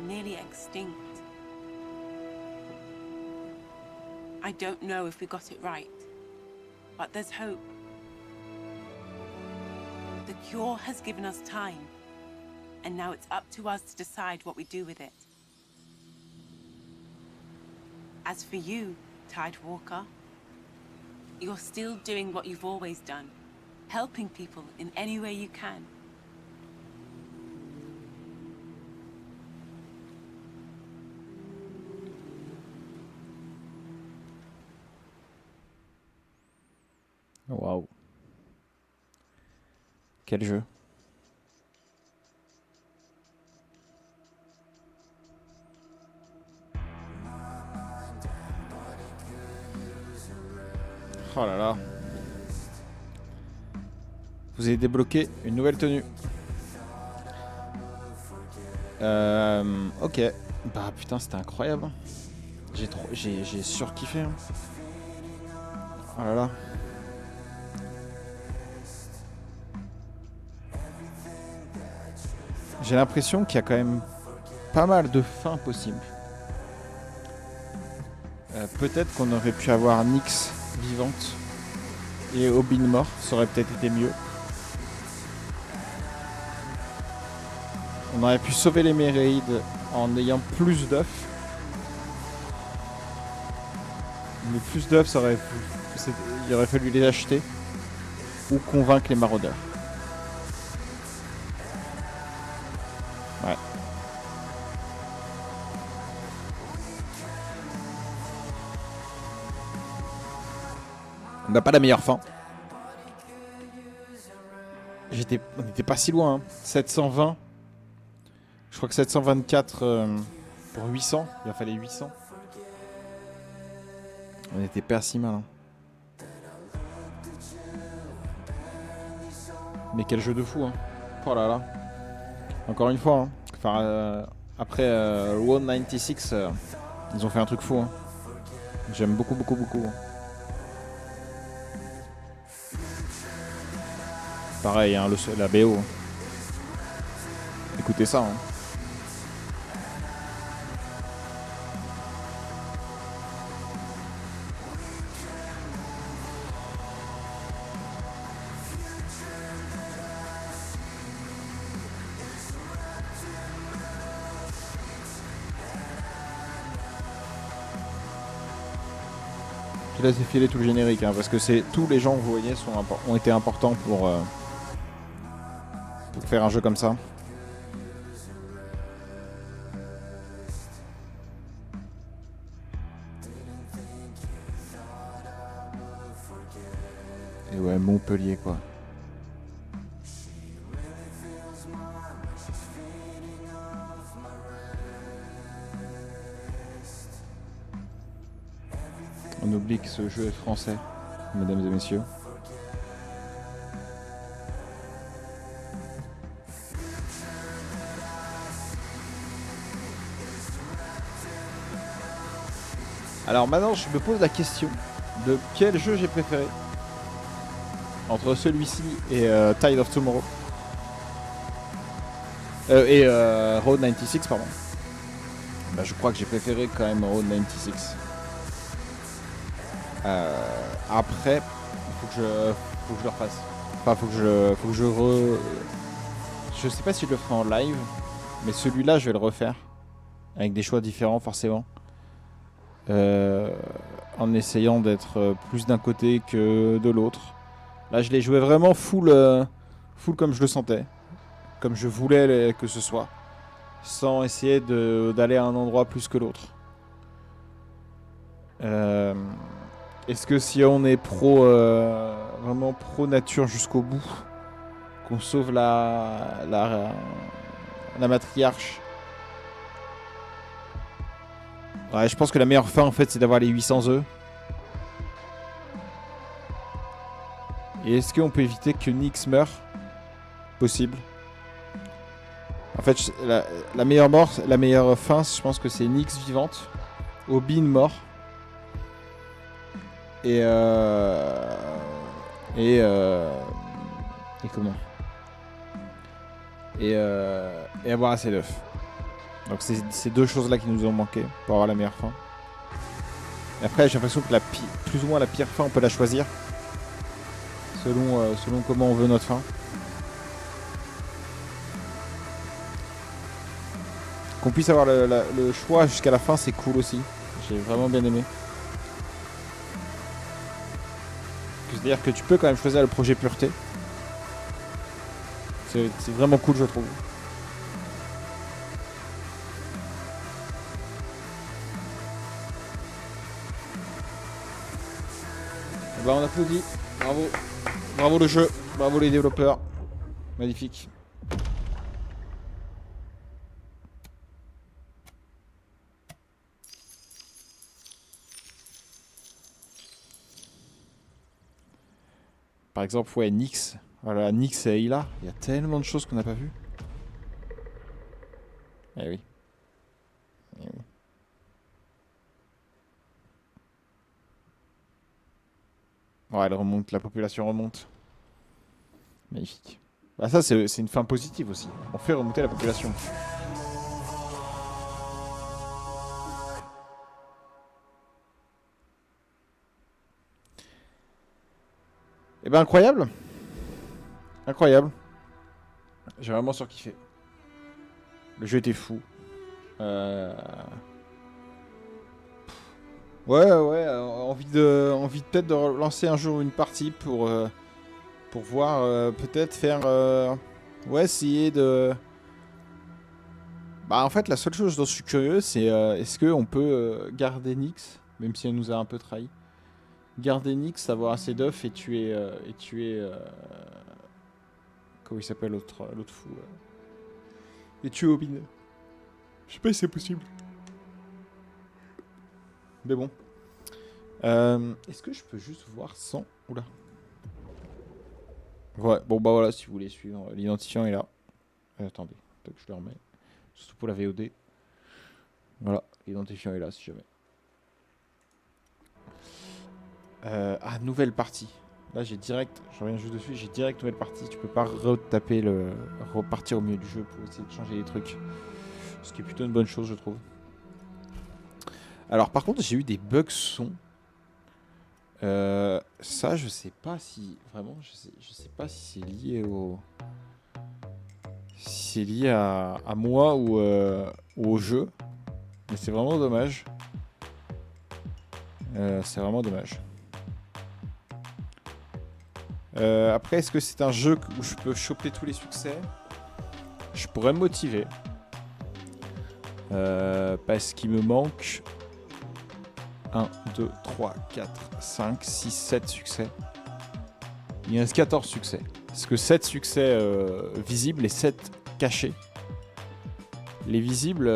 nearly extinct. I don't know if we got it right, but there's hope. The cure has given us time, and now it's up to us to decide what we do with it. As for you, Tidewalker, you're still doing what you've always done, helping people in any way you can. Waouh. Quel jeu. Oh là là. Vous avez débloqué une nouvelle tenue. Ok. Bah putain, c'était incroyable. J'ai surkiffé. Hein. Oh là là. J'ai l'impression qu'il y a quand même pas mal de fins possibles. Peut-être qu'on aurait pu avoir Nyx vivante et Obin mort, ça aurait peut-être été mieux. On aurait pu sauver les Méréides en ayant plus d'œufs. Mais plus d'œufs, il aurait fallu les acheter ou convaincre les maraudeurs. Ouais. On n'a pas la meilleure fin. On n'était pas si loin. Hein. 720. Je crois que 724 pour 800. Il a fallu 800. On était pas si mal. Hein. Mais quel jeu de fou. Hein. Oh là là. Encore une fois. Hein. Enfin, après Road 96, ils ont fait un truc fou. Hein. J'aime beaucoup. Hein. Pareil, hein, la BO. Écoutez ça. Hein. te laisse défiler tout le générique, hein, parce que c'est tous les gens que vous voyez ont été importants pour faire un jeu comme ça. Et ouais, Montpellier quoi. On oublie que ce jeu est français, mesdames et messieurs. Alors maintenant, je me pose la question de quel jeu j'ai préféré entre celui-ci et Tide of Tomorrow. Road 96, pardon. Bah, je crois que j'ai préféré quand même Road 96. Après, faut que je le refasse. Enfin, faut que je sais pas si je le ferai en live, mais celui-là, je vais le refaire avec des choix différents forcément, en essayant d'être plus d'un côté que de l'autre. Là, je l'ai joué vraiment full comme je le sentais, comme je voulais que ce soit, sans essayer d'aller à un endroit plus que l'autre. Est-ce que si on est vraiment pro nature jusqu'au bout, qu'on sauve la matriarche, ouais, je pense que la meilleure fin en fait c'est d'avoir les 800 œufs. Et est-ce qu'on peut éviter que Nyx meure? Possible. En fait, la meilleure fin, je pense que c'est Nyx vivante, Obin mort. Et comment et avoir assez d'œufs. Donc c'est ces deux choses là qui nous ont manqué pour avoir la meilleure fin. Et après j'ai l'impression que plus ou moins la pire fin on peut la choisir selon comment on veut notre fin. Qu'on puisse avoir le choix jusqu'à la fin, c'est cool aussi. J'ai vraiment bien aimé. C'est-à-dire que tu peux quand même choisir le projet pureté. C'est vraiment cool, je trouve. Bah on applaudit. Bravo. Bravo le jeu. Bravo les développeurs. Magnifique. Par exemple, ouais, Nyx. Voilà, Nyx et Ayla. Il y a tellement de choses qu'on n'a pas vues. Eh oui. Eh oui. Ouais, elle remonte, la population remonte. Magnifique. Bah ça, c'est une fin positive aussi. On fait remonter la population. Eh ben incroyable. Incroyable. J'ai vraiment surkiffé. Le jeu était fou. Ouais, envie de peut-être de relancer un jour une partie pour voir, peut-être faire... ouais, essayer de... Bah en fait, la seule chose dont je suis curieux, c'est est-ce qu'on peut garder Nyx, même si elle nous a un peu trahi. Garder Nyx, avoir assez d'œufs et tuer... comment il s'appelle l'autre fou et tuer Obin. Je sais pas si c'est possible. Mais bon. Est-ce que je peux juste voir sans... Oula. Ouais, bon bah voilà, si vous voulez suivre, l'identifiant est là. Attendez, peut-être que je le remets. Surtout pour la VOD. Voilà, l'identifiant est là si jamais. Nouvelle partie. Là j'ai direct, je reviens juste dessus, j'ai direct nouvelle partie. Tu peux pas repartir au milieu du jeu pour essayer de changer les trucs. Ce qui est plutôt une bonne chose, je trouve. Alors par contre j'ai eu des bugs son. Ça je sais pas si vraiment je sais pas si c'est lié au si c'est lié à moi ou au jeu, mais c'est vraiment dommage. C'est vraiment dommage. Après, est-ce que c'est un jeu où je peux choper tous les succès? Je pourrais me motiver. Parce qu'il me manque 1, 2, 3, 4, 5, 6, 7 succès. Il me reste 14 succès. Est-ce que 7 succès visibles et 7 cachés? Les visibles...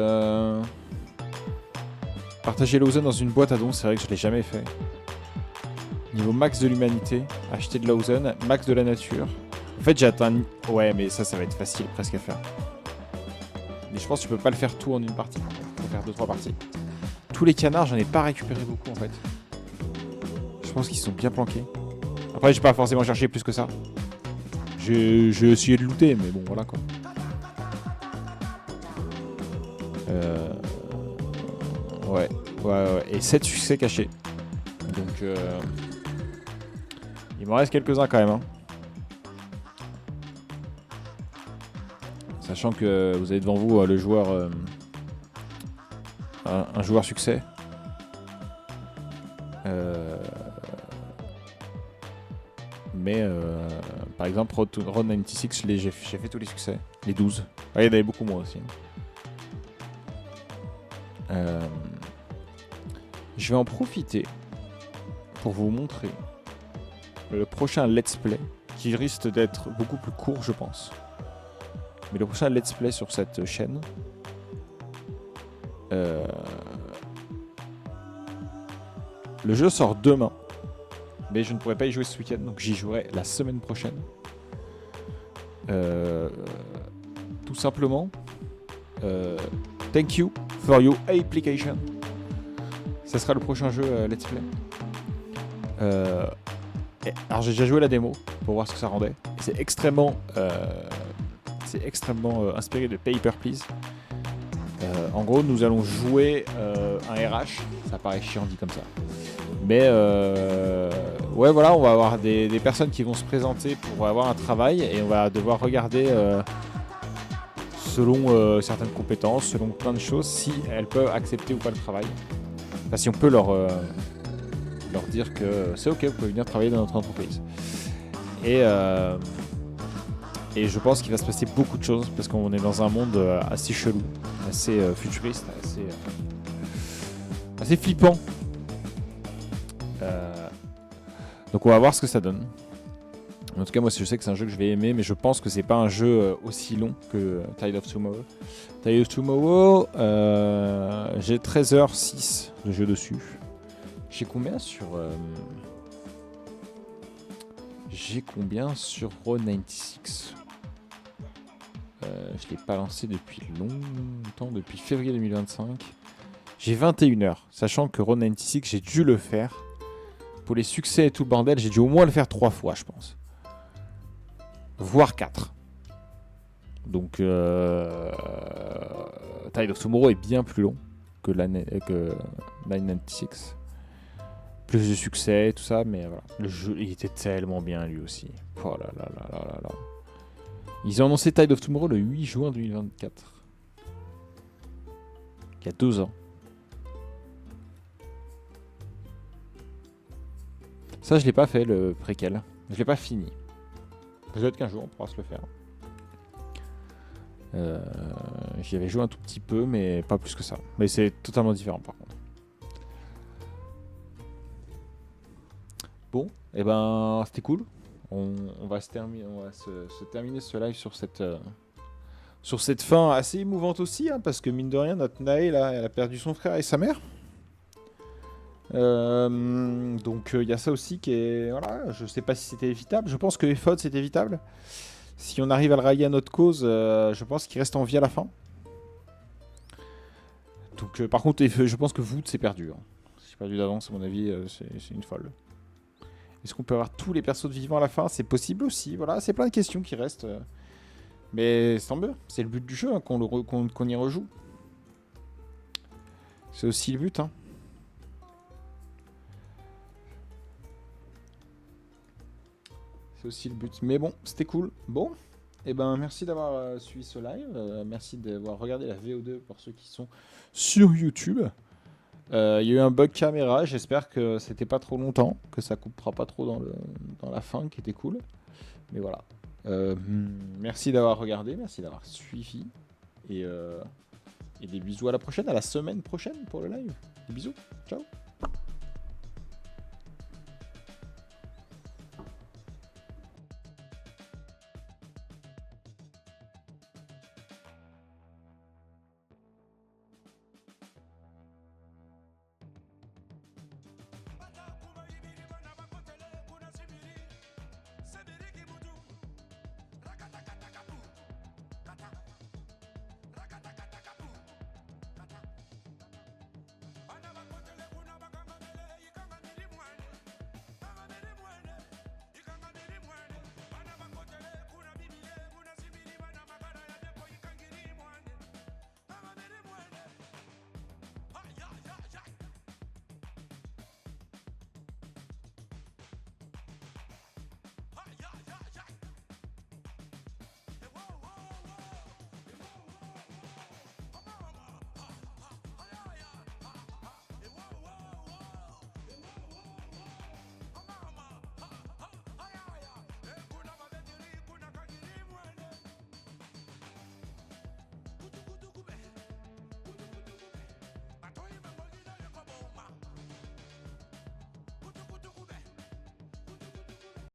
Partager Lawson dans une boîte à dons, c'est vrai que je l'ai jamais fait. Niveau max de l'humanité, acheter de Lawson, max de la nature. En fait, j'ai atteint... Ouais, mais ça va être facile presque à faire. Mais je pense que tu peux pas le faire tout en une partie. Il faut faire 2-3 parties. Tous les canards, j'en ai pas récupéré beaucoup en fait. Je pense qu'ils sont bien planqués. Après, j'ai pas forcément cherché plus que ça. J'ai essayé de looter, mais bon, voilà quoi. Ouais. Et 7 succès cachés. Donc, il m'en reste quelques-uns quand même. Hein. Sachant que vous avez devant vous le joueur... un joueur succès. Mais par exemple, Road 96, j'ai fait tous les succès. Les 12. Ah, il y en avait beaucoup moins aussi. Je vais en profiter pour vous montrer le prochain let's play qui risque d'être beaucoup plus court, je pense. Mais le prochain let's play sur cette chaîne, le jeu sort demain, mais je ne pourrai pas y jouer ce week-end, donc j'y jouerai la semaine prochaine. Tout simplement, thank you for your application. Ça sera le prochain jeu let's play. Alors j'ai déjà joué la démo pour voir ce que ça rendait. C'est extrêmement inspiré de Paper Please. En gros, nous allons jouer un RH. Ça paraît chiant dit comme ça. Mais ouais, voilà, on va avoir des personnes qui vont se présenter pour avoir un travail et on va devoir regarder selon certaines compétences, selon plein de choses, si elles peuvent accepter ou pas le travail. Enfin, si on peut leur dire que c'est ok, vous pouvez venir travailler dans notre entreprise. Et je pense qu'il va se passer beaucoup de choses parce qu'on est dans un monde assez chelou, assez futuriste, assez flippant. Donc on va voir ce que ça donne. En tout cas, moi je sais que c'est un jeu que je vais aimer, mais je pense que c'est pas un jeu aussi long que Tide of Tomorrow. Tide of Tomorrow, j'ai 13h06 de jeu dessus. J'ai combien sur Road 96? Je l'ai pas lancé depuis longtemps, depuis février 2025. J'ai 21 heures, sachant que Road 96, j'ai dû le faire. Pour les succès et tout le bordel, j'ai dû au moins le faire 3 fois, je pense. Voire 4. Donc, Tide of Tomorrow est bien plus long que 996. Plus de succès, tout ça, mais voilà. Le jeu, il était tellement bien lui aussi. Oh là là là là là là. Ils ont annoncé Tide of Tomorrow le 8 juin 2024. Il y a 2 ans. Ça, je l'ai pas fait, le préquel. Je l'ai pas fini. Peut-être qu'un jour, on pourra se le faire. J'y avais joué un tout petit peu, mais pas plus que ça. Mais c'est totalement différent, par contre. Bon, et ben, c'était cool. On va se terminer ce live sur cette fin assez émouvante aussi, hein, parce que mine de rien, notre Nae, là, elle a perdu son frère et sa mère. Donc il y a ça aussi qui est... Voilà, je sais pas si c'était évitable. Je pense que EFOD c'est évitable. Si on arrive à le rallier à notre cause, je pense qu'il reste en vie à la fin. Donc par contre, je pense que Wood c'est perdu. Hein. C'est perdu d'avance, à mon avis, c'est une folle. Est-ce qu'on peut avoir tous les persos de vivants à la fin? C'est possible aussi. Voilà, c'est plein de questions qui restent. Mais c'est tant mieux. C'est le but du jeu, hein, qu'on y rejoue. C'est aussi le but, hein. C'est aussi le but. Mais bon, c'était cool. Bon, et ben merci d'avoir suivi ce live. Merci d'avoir regardé la VO2 pour ceux qui sont sur YouTube. Il y a eu un bug caméra, j'espère que c'était pas trop longtemps, que ça coupera pas trop dans la fin, qui était cool. Mais voilà. Merci d'avoir regardé, merci d'avoir suivi. Et des bisous à la prochaine, à la semaine prochaine pour le live. Des bisous, ciao.